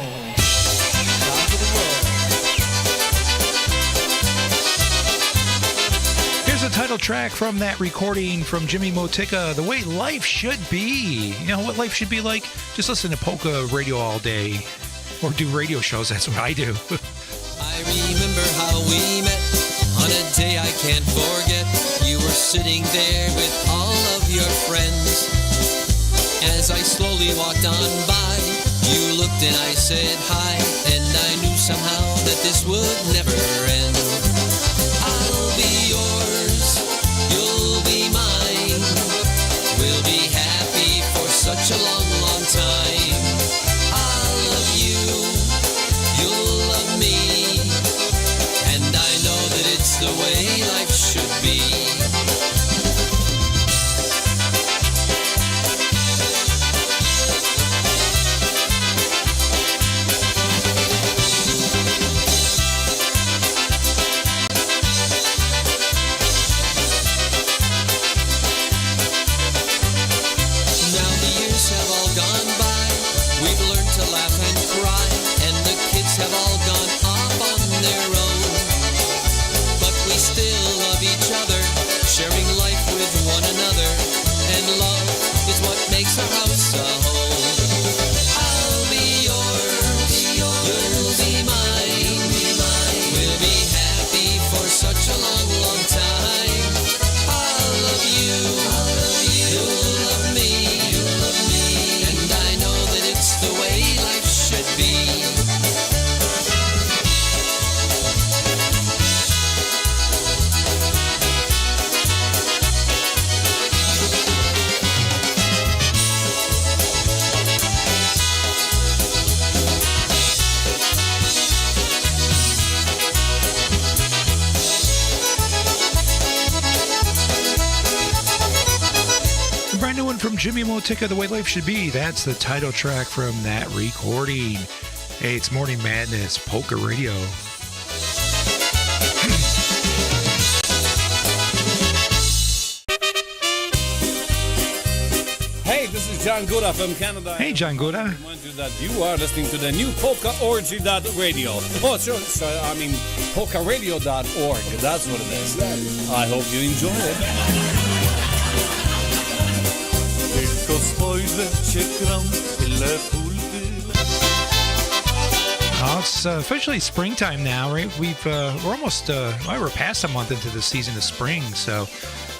of the world. Here's a title track from that recording from Jimmy Motica, The Way Life Should Be. You know what life should be like? Just listen to polka radio all day. Or do radio shows, that's what I do. I remember how we met on a day I can't forget. You were sitting there with all of your friends. As I slowly walked on by, you looked and I said hi, and I knew somehow that this would never end. I'll be yours, you'll be mine. We'll be happy for such a long, long time. I'll love you, you'll love me, and I know that it's the way life should be. Have all gone off on their own, but we still love each other, sharing life with one another, and love is what makes our house a home. I'll be yours, you'll be mine, we'll be happy for such a long, long time. I'll love you, you'll love me, and I know that it's the way life should be. Brand new one from Jimmy Motica, The Way Life Should Be. That's the title track from that recording. Hey, it's Morning Madness, Polka Radio. Hey, this is John Gouda from Canada. Hey, John Gouda. I remind you that you are listening to the new polkaorgy.radio. Oh, sure. I mean, polkaradio.org. That's what it is. I hope you enjoy it. Oh, it's officially springtime now, right? We're almost we're past a month into the season of spring, so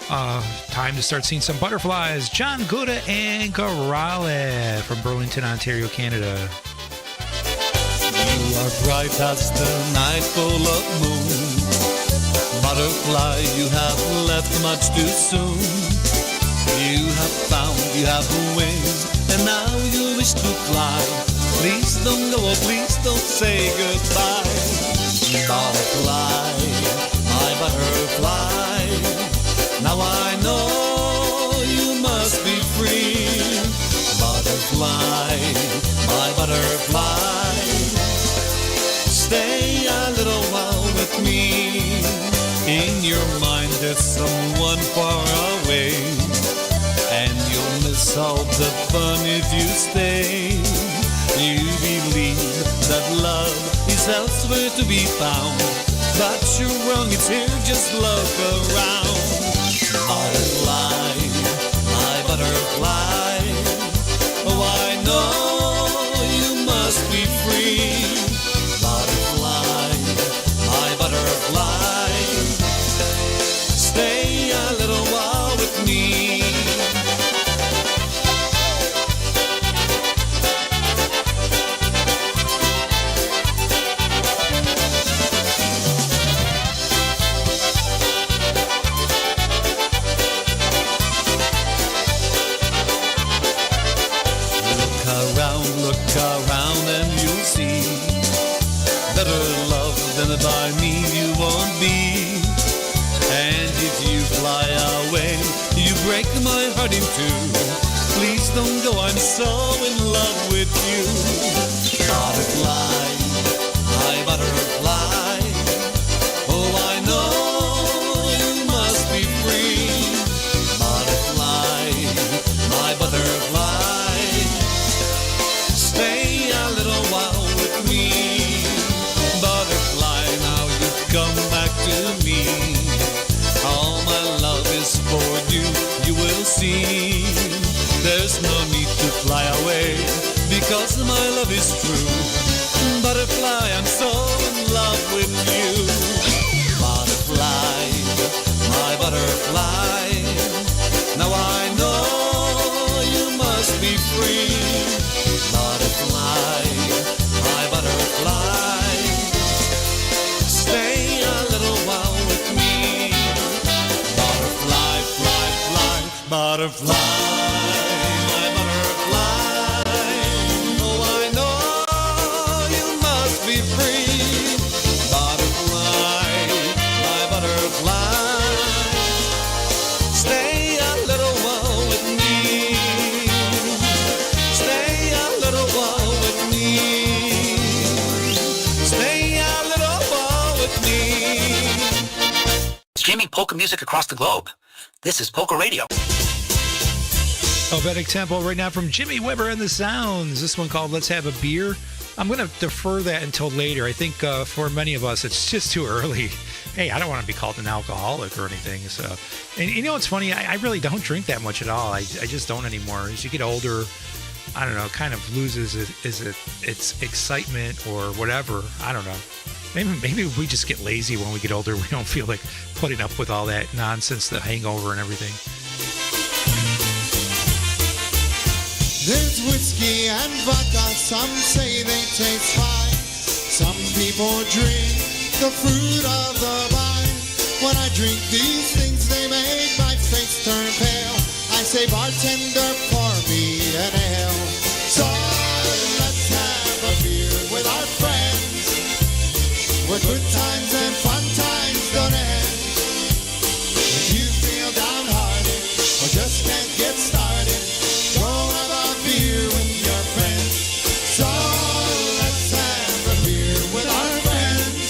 time to start seeing some butterflies. John Gouda and Garale from Burlington, Ontario, Canada. You are bright as the night full of moon. Butterfly, you have left much too soon. You have found, you have wings, and now you wish to fly. Please don't go, please don't say goodbye. Butterfly, my butterfly, now I know you must be free. Butterfly, my butterfly, stay a little while with me. In your mind there's someone far away, and you'll miss all the fun if you stay. You believe that love is elsewhere to be found, but you're wrong, it's here, just look around. Butterfly, my butterfly, oh I know you must be free. Butterfly, my butterfly, stay a little while with me. Look around and you'll see better love than by me you won't be. And if you fly away, you break my heart in two. Please don't go, I'm so in love with you. Butterfly, my butterfly, oh I know you must be free. Butterfly, my butterfly, stay There's no need to fly away, because my love is true. Butterfly, I'm so in love with you. Butterfly, my butterfly. Now I know you must be free. Butterfly, my butterfly. Stay a little while with me. Butterfly, fly, fly, butterfly. Streaming polka music across the globe. This is Polka Radio. Helvetic Tempo right now from Jimmy Weber and the Sounds. This one called Let's Have a Beer. I'm going to defer that until later. I think for many of us, it's just too early. Hey, I don't want to be called an alcoholic or anything. So, and you know what's funny? I really don't drink that much at all. I just don't anymore. As you get older, I don't know, it kind of loses its excitement or whatever. I don't know. Maybe we just get lazy when we get older. We don't feel like putting up with all that nonsense, the hangover and everything. There's whiskey and vodka, some say they taste fine. Some people drink the fruit of the vine. When I drink these things, they make my face turn pale. I say, bartender, pour me an ale. So let's have a beer with our friends, where good times and fun times don't end. If you feel downhearted or just can't get started, go have a beer with your friends. So let's have a beer with our friends,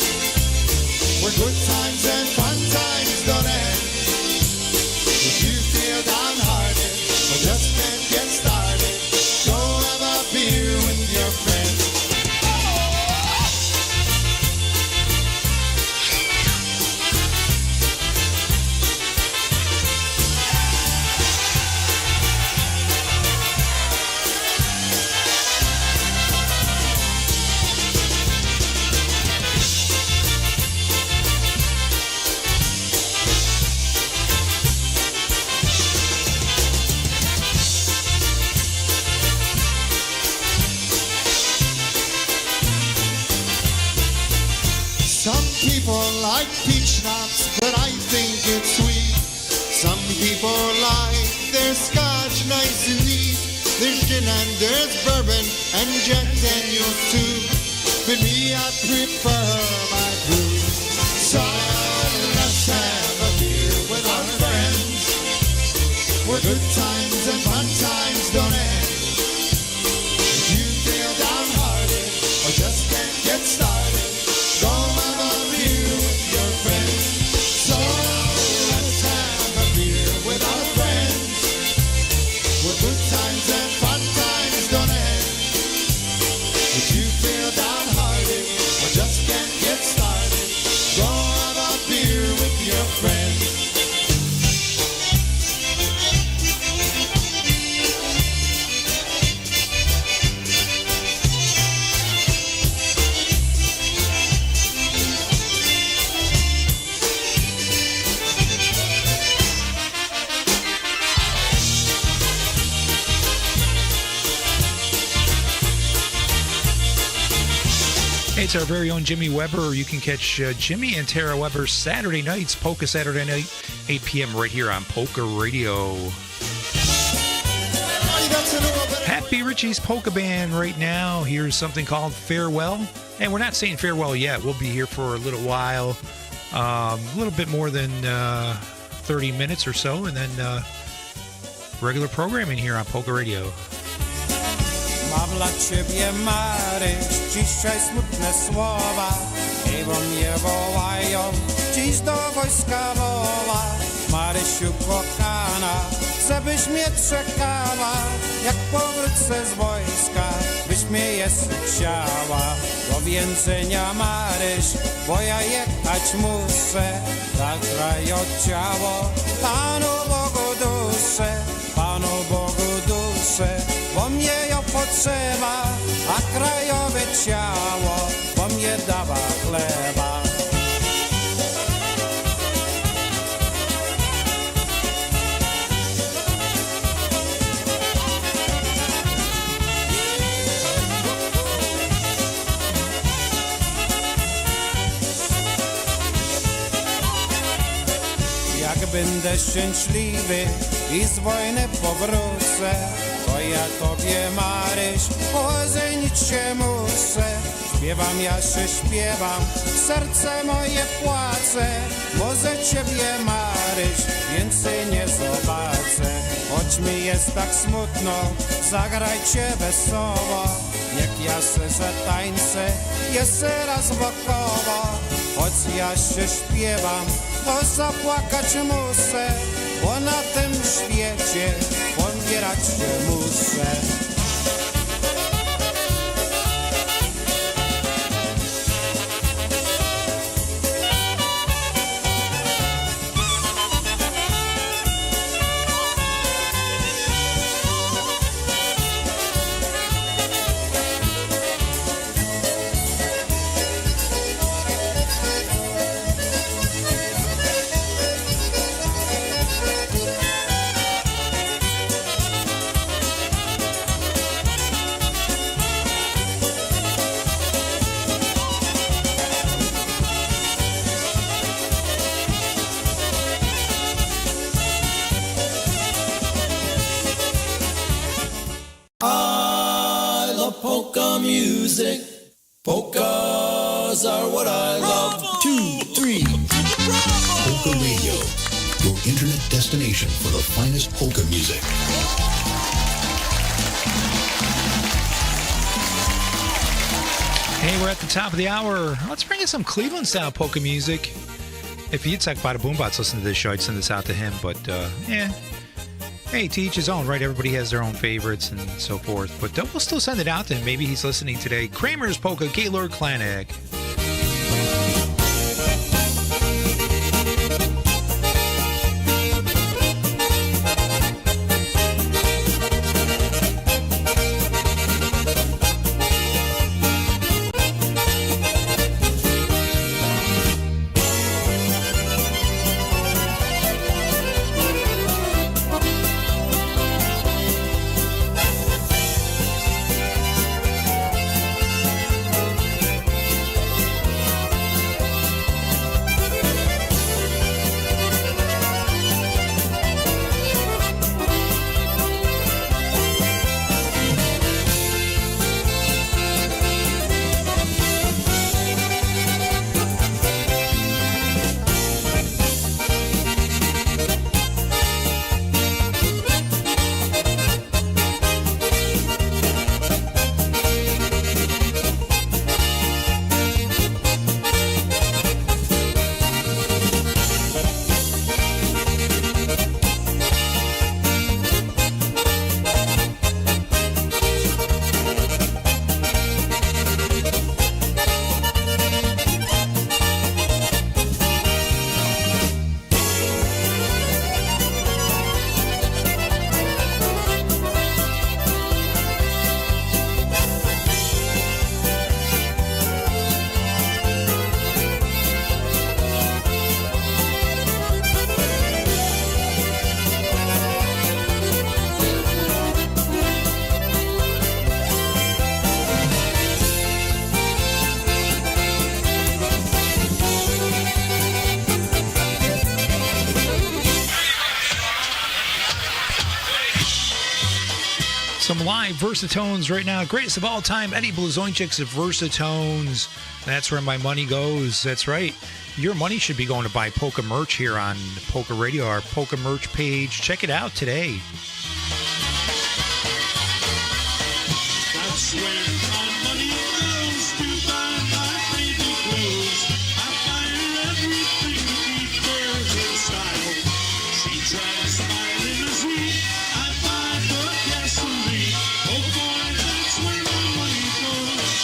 where good times and fun times don't end. If you feel downhearted or just can't get started, go have a beer with your friends. Some people like peach schnapps, but I think it's sweet. Some people like their scotch nice and neat. There's gin and there's bourbon and Jack Daniels too. But me, I prefer my brew. So let's have a beer with our friends, where good times and fun times don't end. If you feel downhearted or just can't get started, go have a beer with your friends. So let's have a beer with our friends, where good times and fun times don't end. If you feel downhearted or just can't get started, go have a beer with your friends. It's our very own Jimmy Weber. You can catch Jimmy and Tara Weber Saturday nights, Polka Saturday night, 8 p.m. right here on Polka Radio. Happy Richie's Polka Band right now. Here's something called Farewell. And we're not saying farewell yet. We'll be here for a little while, a little bit more than 30 minutes or so, and then regular programming here on Polka Radio. Mam dla ciebie, Maryś, dzisiaj smutne słowa, bo mnie wołają dziś do wojska woła. Marysiu kochana, żebyś mnie czekała, jak powrócę z wojska, byś mnie jeszcze chciała. Do więzienia, Maryś, bo ja jechać muszę, zagraj od ciało, Panu Bogu duszę, Panu Bogu duszę. potrzeba, a krajowe ciało bo mnie dawa chleba. Jak będę szczęśliwy i z wojny powrócę, to ja tobie, Maryś, ożenić się muszę. Śpiewam, ja się śpiewam, serce moje płacze. Może ciebie, Maryś, więcej nie zobaczę. Choć mi jest tak smutno, zagrajcie wesoło. Niech ja se zatańczę jeszcze raz wokoło. Choć ja się śpiewam, to zapłakać muszę, bo na tym świecie pomierać się muszę. I love polka music. Polkas are what I love. 2, 3. Polka Radio, your internet destination for the finest polka music. Hey, we're at the top of the hour. Let's bring in some Cleveland-style polka music. If Yitzhak Bada Boombots listened to this show, I'd send this out to him. But, yeah. Hey, to each his own, right? Everybody has their own favorites and so forth. But we'll still send it out to him. Maybe he's listening today. Kramer's Polka, Gaylord Klanek. Some live Versatones right now. Greatest of all time, Eddie Blazonczyk's Versatones. That's where my money goes. That's right. Your money should be going to buy polka merch here on Polka Radio, our polka merch page. Check it out today. That's where my money goes to buy my baby clothes. I buy her everything to keep her in style. She tries smiling as we. I buy her gasoline. Oh boy, that's where my money goes.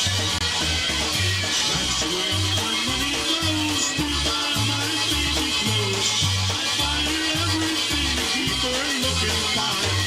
That's where my money goes to buy my baby clothes. I buy her everything to keep her looking fine.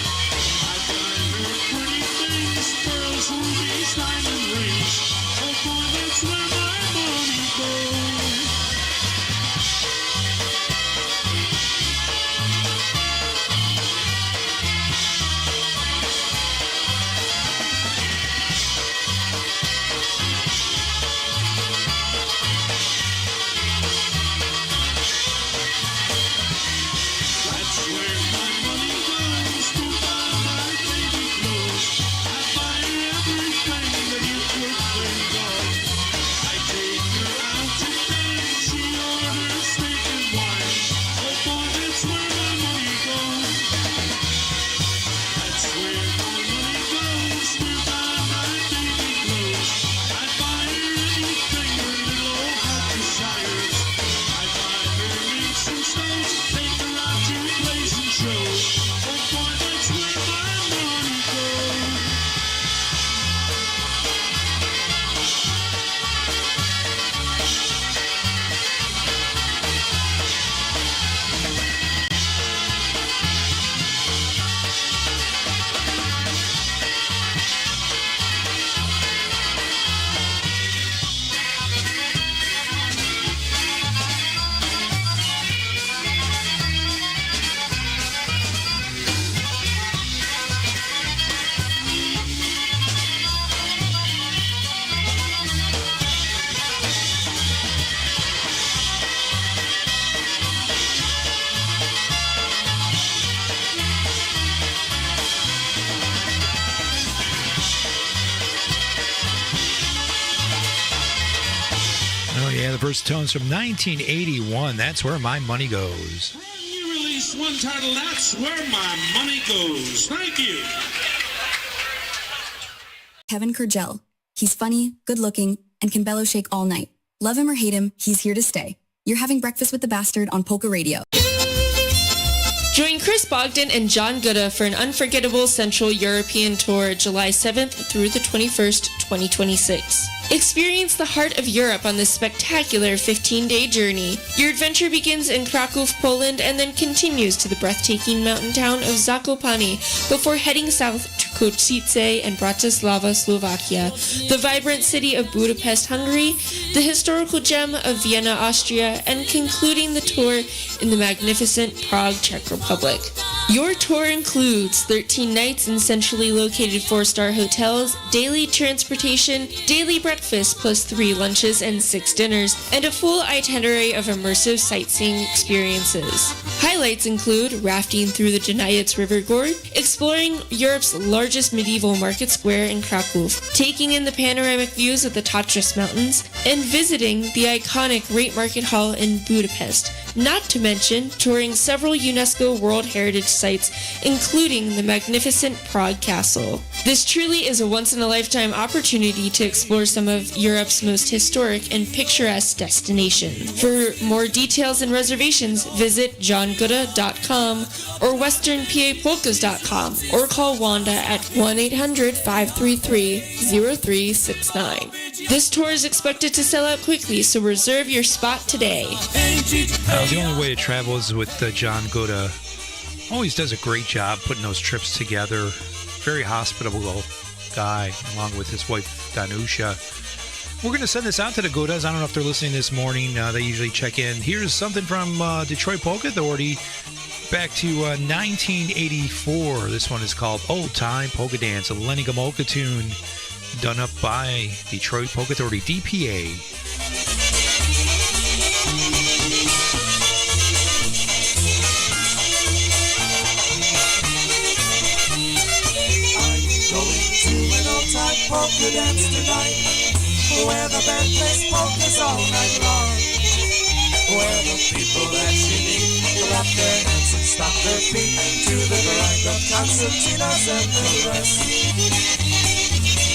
Yeah, the first tones from 1981. That's Where My Money Goes. You released one title, That's Where My Money Goes. Thank you. Kevin Kurdziel. He's funny, good-looking, and can bellow shake all night. Love him or hate him, he's here to stay. You're having Breakfast with the Bastard on Polka Radio. Join Chris Bogdan and John Gouda for an unforgettable Central European tour July 7th through the 21st, 2026. Experience the heart of Europe on this spectacular 15-day journey. Your adventure begins in Kraków, Poland, and then continues to the breathtaking mountain town of Zakopane before heading south to Košice and Bratislava, Slovakia, the vibrant city of Budapest, Hungary, the historical gem of Vienna, Austria, and concluding the tour in the magnificent Prague, Czech Republic. Your tour includes 13 nights in centrally located 4-star hotels, daily transportation, daily breakfast plus 3 lunches and 6 dinners, and a full itinerary of immersive sightseeing experiences. Highlights include rafting through the Dunajec River Gorge, exploring Europe's largest medieval market square in Kraków, taking in the panoramic views of the Tatras Mountains, and visiting the iconic Great Market Hall in Budapest, not to mention touring several UNESCO World Heritage Sites, including the magnificent Prague Castle. This truly is a once-in-a-lifetime opportunity to explore some of Europe's most historic and picturesque destinations. For more details and reservations, visit johngouda.com or westernpapolkas.com or call Wanda at 1-800-533-0369. This tour is expected to sell out quickly, so reserve your spot today. The only way to travel is with John Gouda. Always does a great job putting those trips together. Very hospitable guy, along with his wife, Danusha. We're going to send this out to the Goudas. I don't know if they're listening this morning. They usually check in. Here's something from Detroit Polka Authority back to 1984. This one is called Old Time Polka Dance, a Lenny Gomulka tune done up by Detroit Polka Authority, DPA. Polka dance tonight, where the band plays polkas all night long, where the people that you meet clap their hands and stomp their feet to the grind of concertinas and the rest.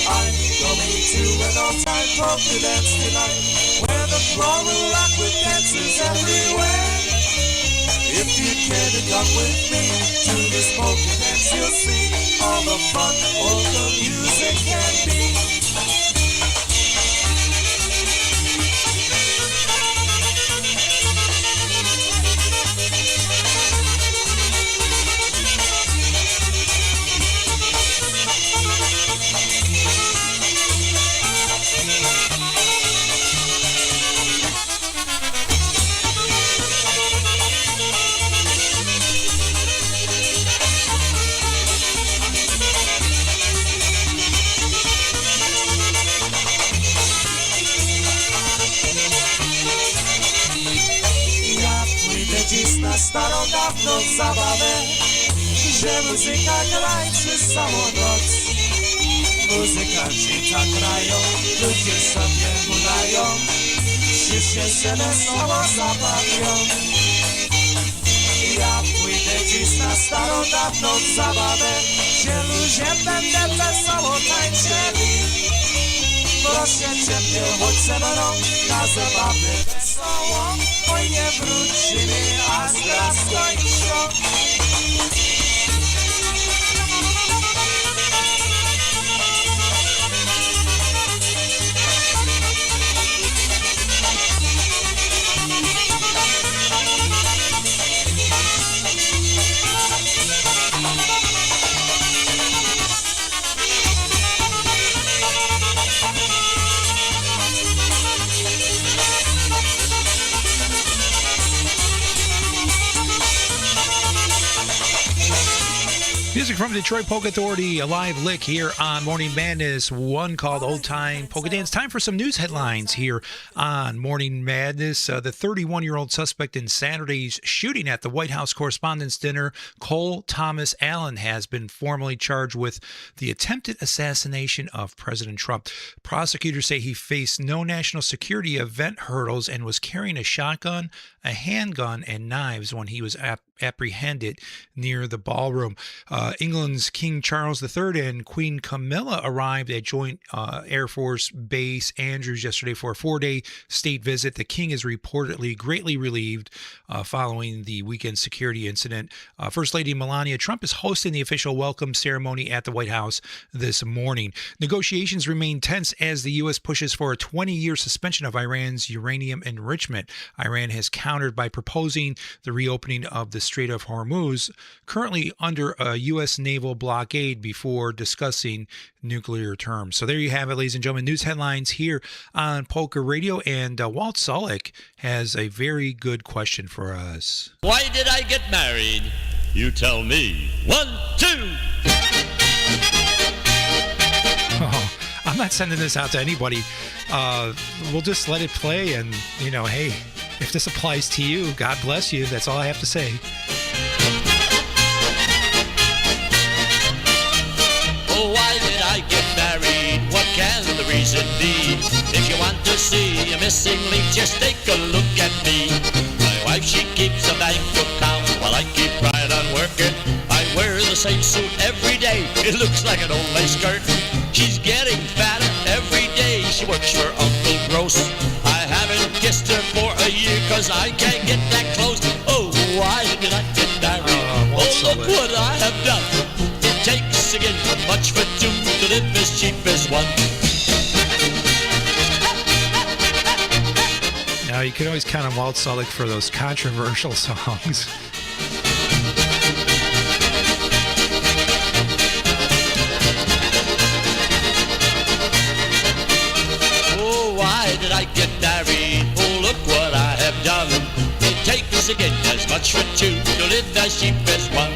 I'm going to an old-time polka dance tonight, where the floor will rock with dancers everywhere. If you care to come with me to this polka dance, you'll see all the fun polka music can be. Starodawną zabawę, że muzyka krańczy całą noc. Muzykanci tak grają, ludzie sobie udają, wszyscy się wesoło zabawią. Ja pójdę dziś na starodawną zabawę, gdzie ludzie będę wesoło tańczyli. Proszę cię, chodź ze mną na zabawę wesołą, bo nie wrócimy, a zaraz kończą. Music from Detroit Polka Authority, a live lick here on Morning Madness, one called Old Time Polka Dance. Time for some news headlines here on Morning Madness. The 31-year-old suspect in Saturday's shooting at the White House Correspondents' Dinner, Cole Thomas Allen, has been formally charged with the attempted assassination of President Trump. Prosecutors say he faced no national security event hurdles and was carrying a shotgun, a handgun, and knives when he was apprehended near the ballroom. England's King Charles III and Queen Camilla arrived at Joint Air Force Base Andrews yesterday for a 4-day state visit. The king is reportedly greatly relieved following the weekend security incident. First Lady Melania Trump is hosting the official welcome ceremony at the White House this morning. Negotiations remain tense as the U.S. pushes for a 20-year suspension of Iran's uranium enrichment. Iran has countered by proposing the reopening of the Strait of Hormuz, currently under a U.S. naval blockade, before discussing nuclear terms. So there you have it, ladies and gentlemen. News headlines here on Polka Radio. And Walt Sulick has a very good question for us. Why did I get married? You tell me. 1, 2. Oh, I'm not sending this out to anybody. We'll just let it play, and, hey, if this applies to you, God bless you. That's all I have to say. Oh, why did I get married? What can the reason be? If you want to see a missing link, just take a look at me. My wife, she keeps a bank account while I keep right on working. I wear the same suit every day. It looks like an old lace skirt. She's getting fatter every day. She works for Uncle Gross. I haven't kissed her for a year 'cause I can't get that close. Oh, why did I get married? Oh, look what I have done. It takes again much for two to live as cheap as one. Now, you can always count on Walt Sulick for those controversial songs. Oh, why did I get married? Oh, look what I have done. It takes again as much for two to live as cheap as one.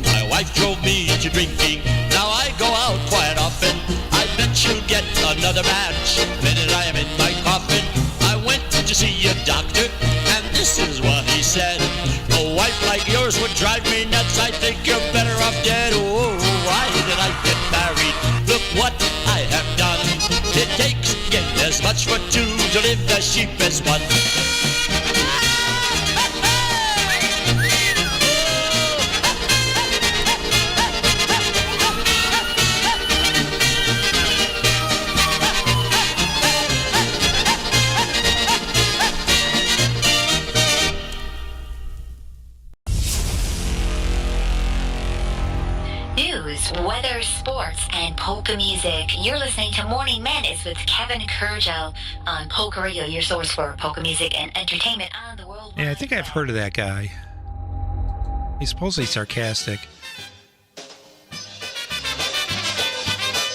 My wife drove me to drinking. Now I go out quite often. I bet she'll get another match the minute I am in my coffin. I went to see a doctor, and this is what he said. A wife like yours would drive me nuts. I think you're better off dead. Oh, why did I get married? Look what I have done. It takes again as much for two to live as cheap as one. News, weather, sports, and polka music. You're listening to Morning Madness with Kevin Kurdziel on Polka Radio, your source for polka music and entertainment on the world. Yeah, I think I've heard of that guy. He's supposedly sarcastic.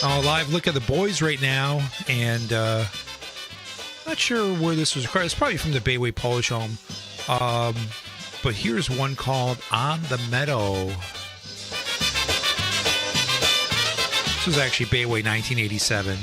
Oh, live look at the boys right now, and not sure where this was recorded. It's probably from the Bayway Polish Home. But here's one called On the Meadow. This was actually Bayway 1987.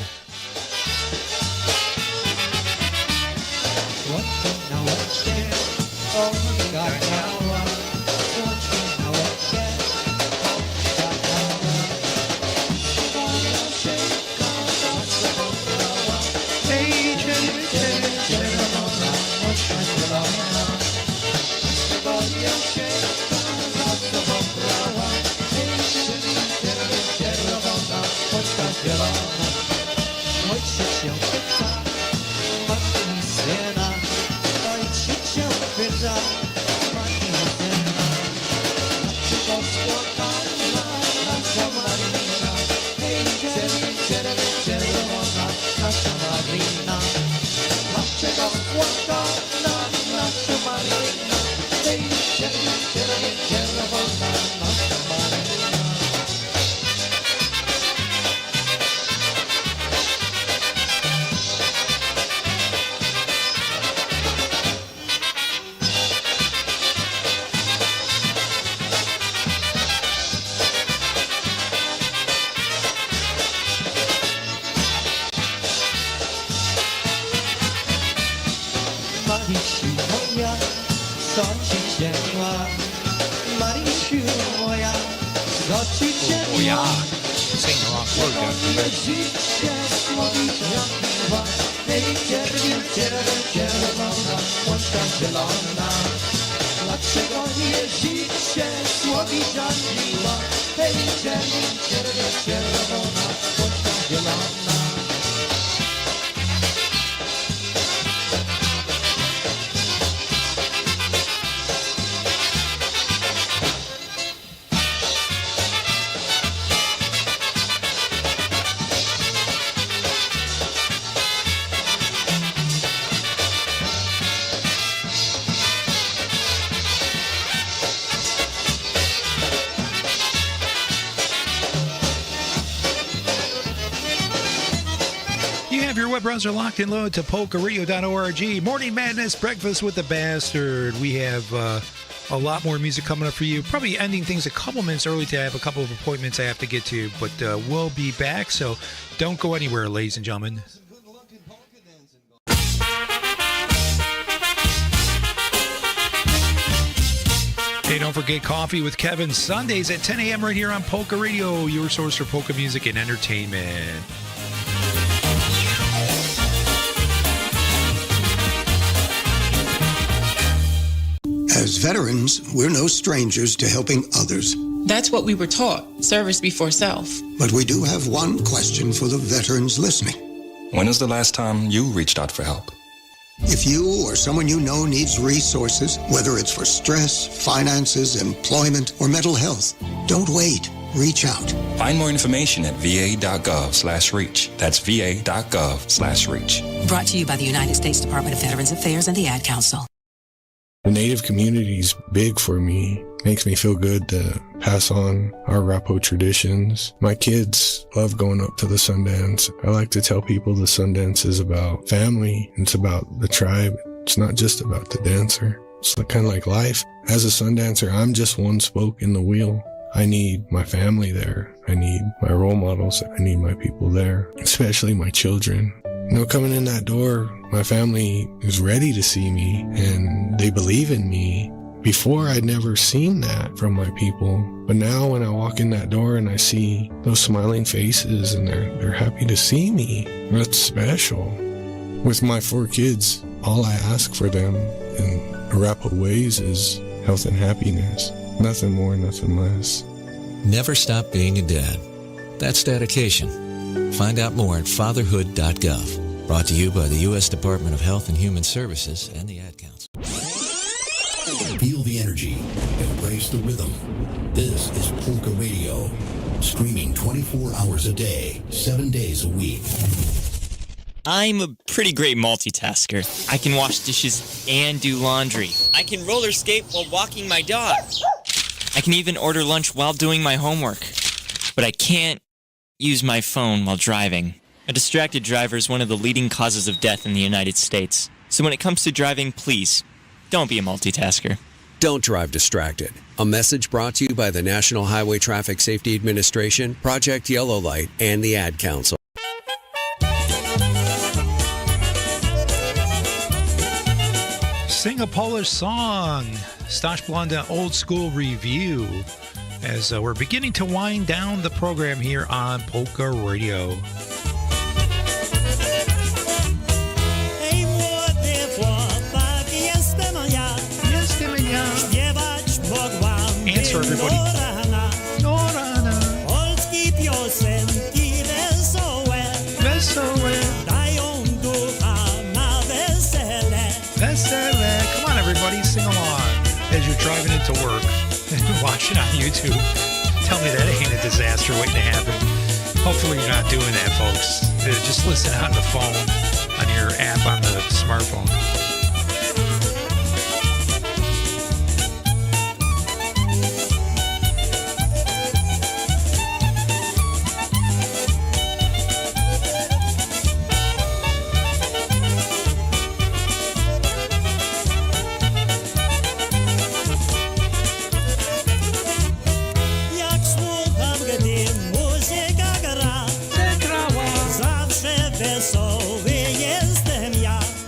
Oh yeah. Saying the wrong word, Your web browser locked and loaded to polkaradio.org. Morning Madness, Breakfast with the Bastard. We have a lot more music coming up for you. Probably ending things a couple minutes early to have a couple of appointments I have to get to, but we'll be back, so don't go anywhere, ladies and gentlemen. Hey, don't forget Coffee with Kevin, Sundays at 10 a.m. right here on Polka Radio, your source for polka music and entertainment. As veterans, we're no strangers to helping others. That's what we were taught, service before self. But we do have one question for the veterans listening. When was the last time you reached out for help? If you or someone you know needs resources, whether it's for stress, finances, employment, or mental health, don't wait. Reach out. Find more information at va.gov/reach. That's va.gov/reach. Brought to you by the United States Department of Veterans Affairs and the Ad Council. The Native community is big for me. Makes me feel good to pass on our Rapo traditions. My kids love going up to the Sundance. I like to tell people the Sundance is about family. It's about the tribe. It's not just about the dancer. It's kind of like life. As a Sundancer, I'm just one spoke in the wheel. I need my family there. I need my role models. I need my people there, especially my children. You know, coming in that door, my family is ready to see me and they believe in me. Before, I'd never seen that from my people. But now when I walk in that door and I see those smiling faces and they're happy to see me, that's special. With my 4 kids, all I ask for them in Arapaho ways is health and happiness. Nothing more, nothing less. Never stop being a dad. That's dedication. Find out more at fatherhood.gov. Brought to you by the U.S. Department of Health and Human Services and the Ad Council. Feel the energy. Embrace the rhythm. This is Polka Radio. Streaming 24 hours a day, 7 days a week. I'm a pretty great multitasker. I can wash dishes and do laundry. I can roller skate while walking my dog. I can even order lunch while doing my homework. But I can't use my phone while driving. A distracted driver is one of the leading causes of death in the United States. So when it comes to driving, please, don't be a multitasker. Don't drive distracted. A message brought to you by the National Highway Traffic Safety Administration, Project Yellow Light, and the Ad Council. Sing a Polish song. Stash Blonda Old School Review. As we're beginning to wind down the program here on Polka Radio. Answer, everybody. No rana. Polski piosenki wesołe. Wesołe. Dają ducha na wesele. Wesele. Come on, everybody, sing along as you're driving into work and watching on YouTube. Tell me that ain't a disaster waiting to happen. Hopefully you're not doing that, folks. Just listen on the phone, on your app on the smartphone.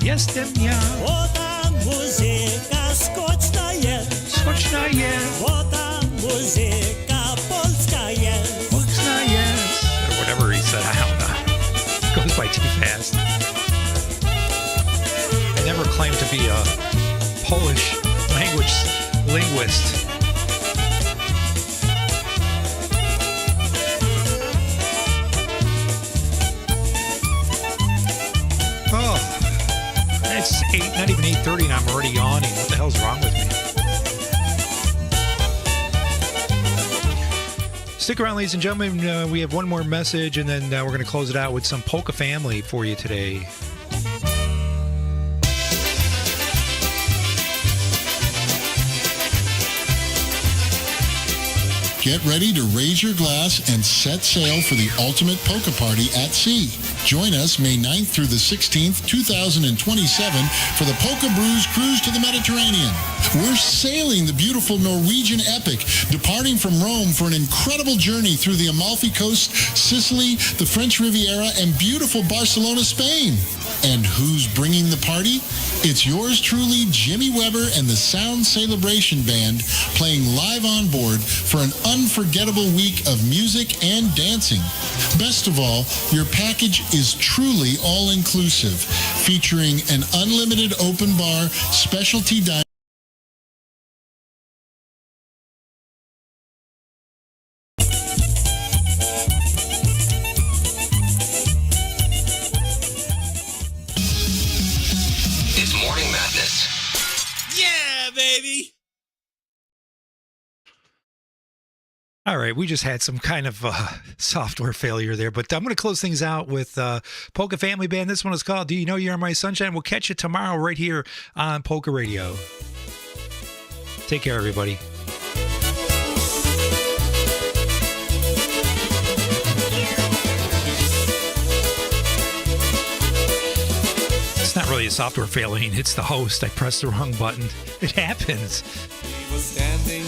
Jestem ja. O ta muzyka skoczna quite too fast. I never claimed to be a Polish language linguist. Oh, it's 8, not even 8:30 and I'm already yawning. What the hell's wrong with me? Stick around, ladies and gentlemen. We have one more message, and then we're going to close it out with some Polka Family for you today. Get ready to raise your glass and set sail for the ultimate polka party at sea. Join us May 9th through the 16th, 2027 for the Polka Brews Cruise to the Mediterranean. We're sailing the beautiful Norwegian epic, departing from Rome for an incredible journey through the Amalfi Coast, Sicily, the French Riviera, and beautiful Barcelona, Spain. And who's bringing the party? It's yours truly, Jimmy Weber and the Sound Celebration Band, playing live on board for an unforgettable week of music and dancing. Best of all, your package is truly all-inclusive, featuring an unlimited open bar, specialty dining. It's Morning Madness. Yeah, baby. All right, we just had some kind of software failure there, but I'm going to close things out with Polka Family Band. This one is called Do You Know You're My Sunshine? We'll catch you tomorrow right here on Polka Radio. Take care, everybody. It's not really a software failing. It's the host. I pressed the wrong button. It happens. He was standing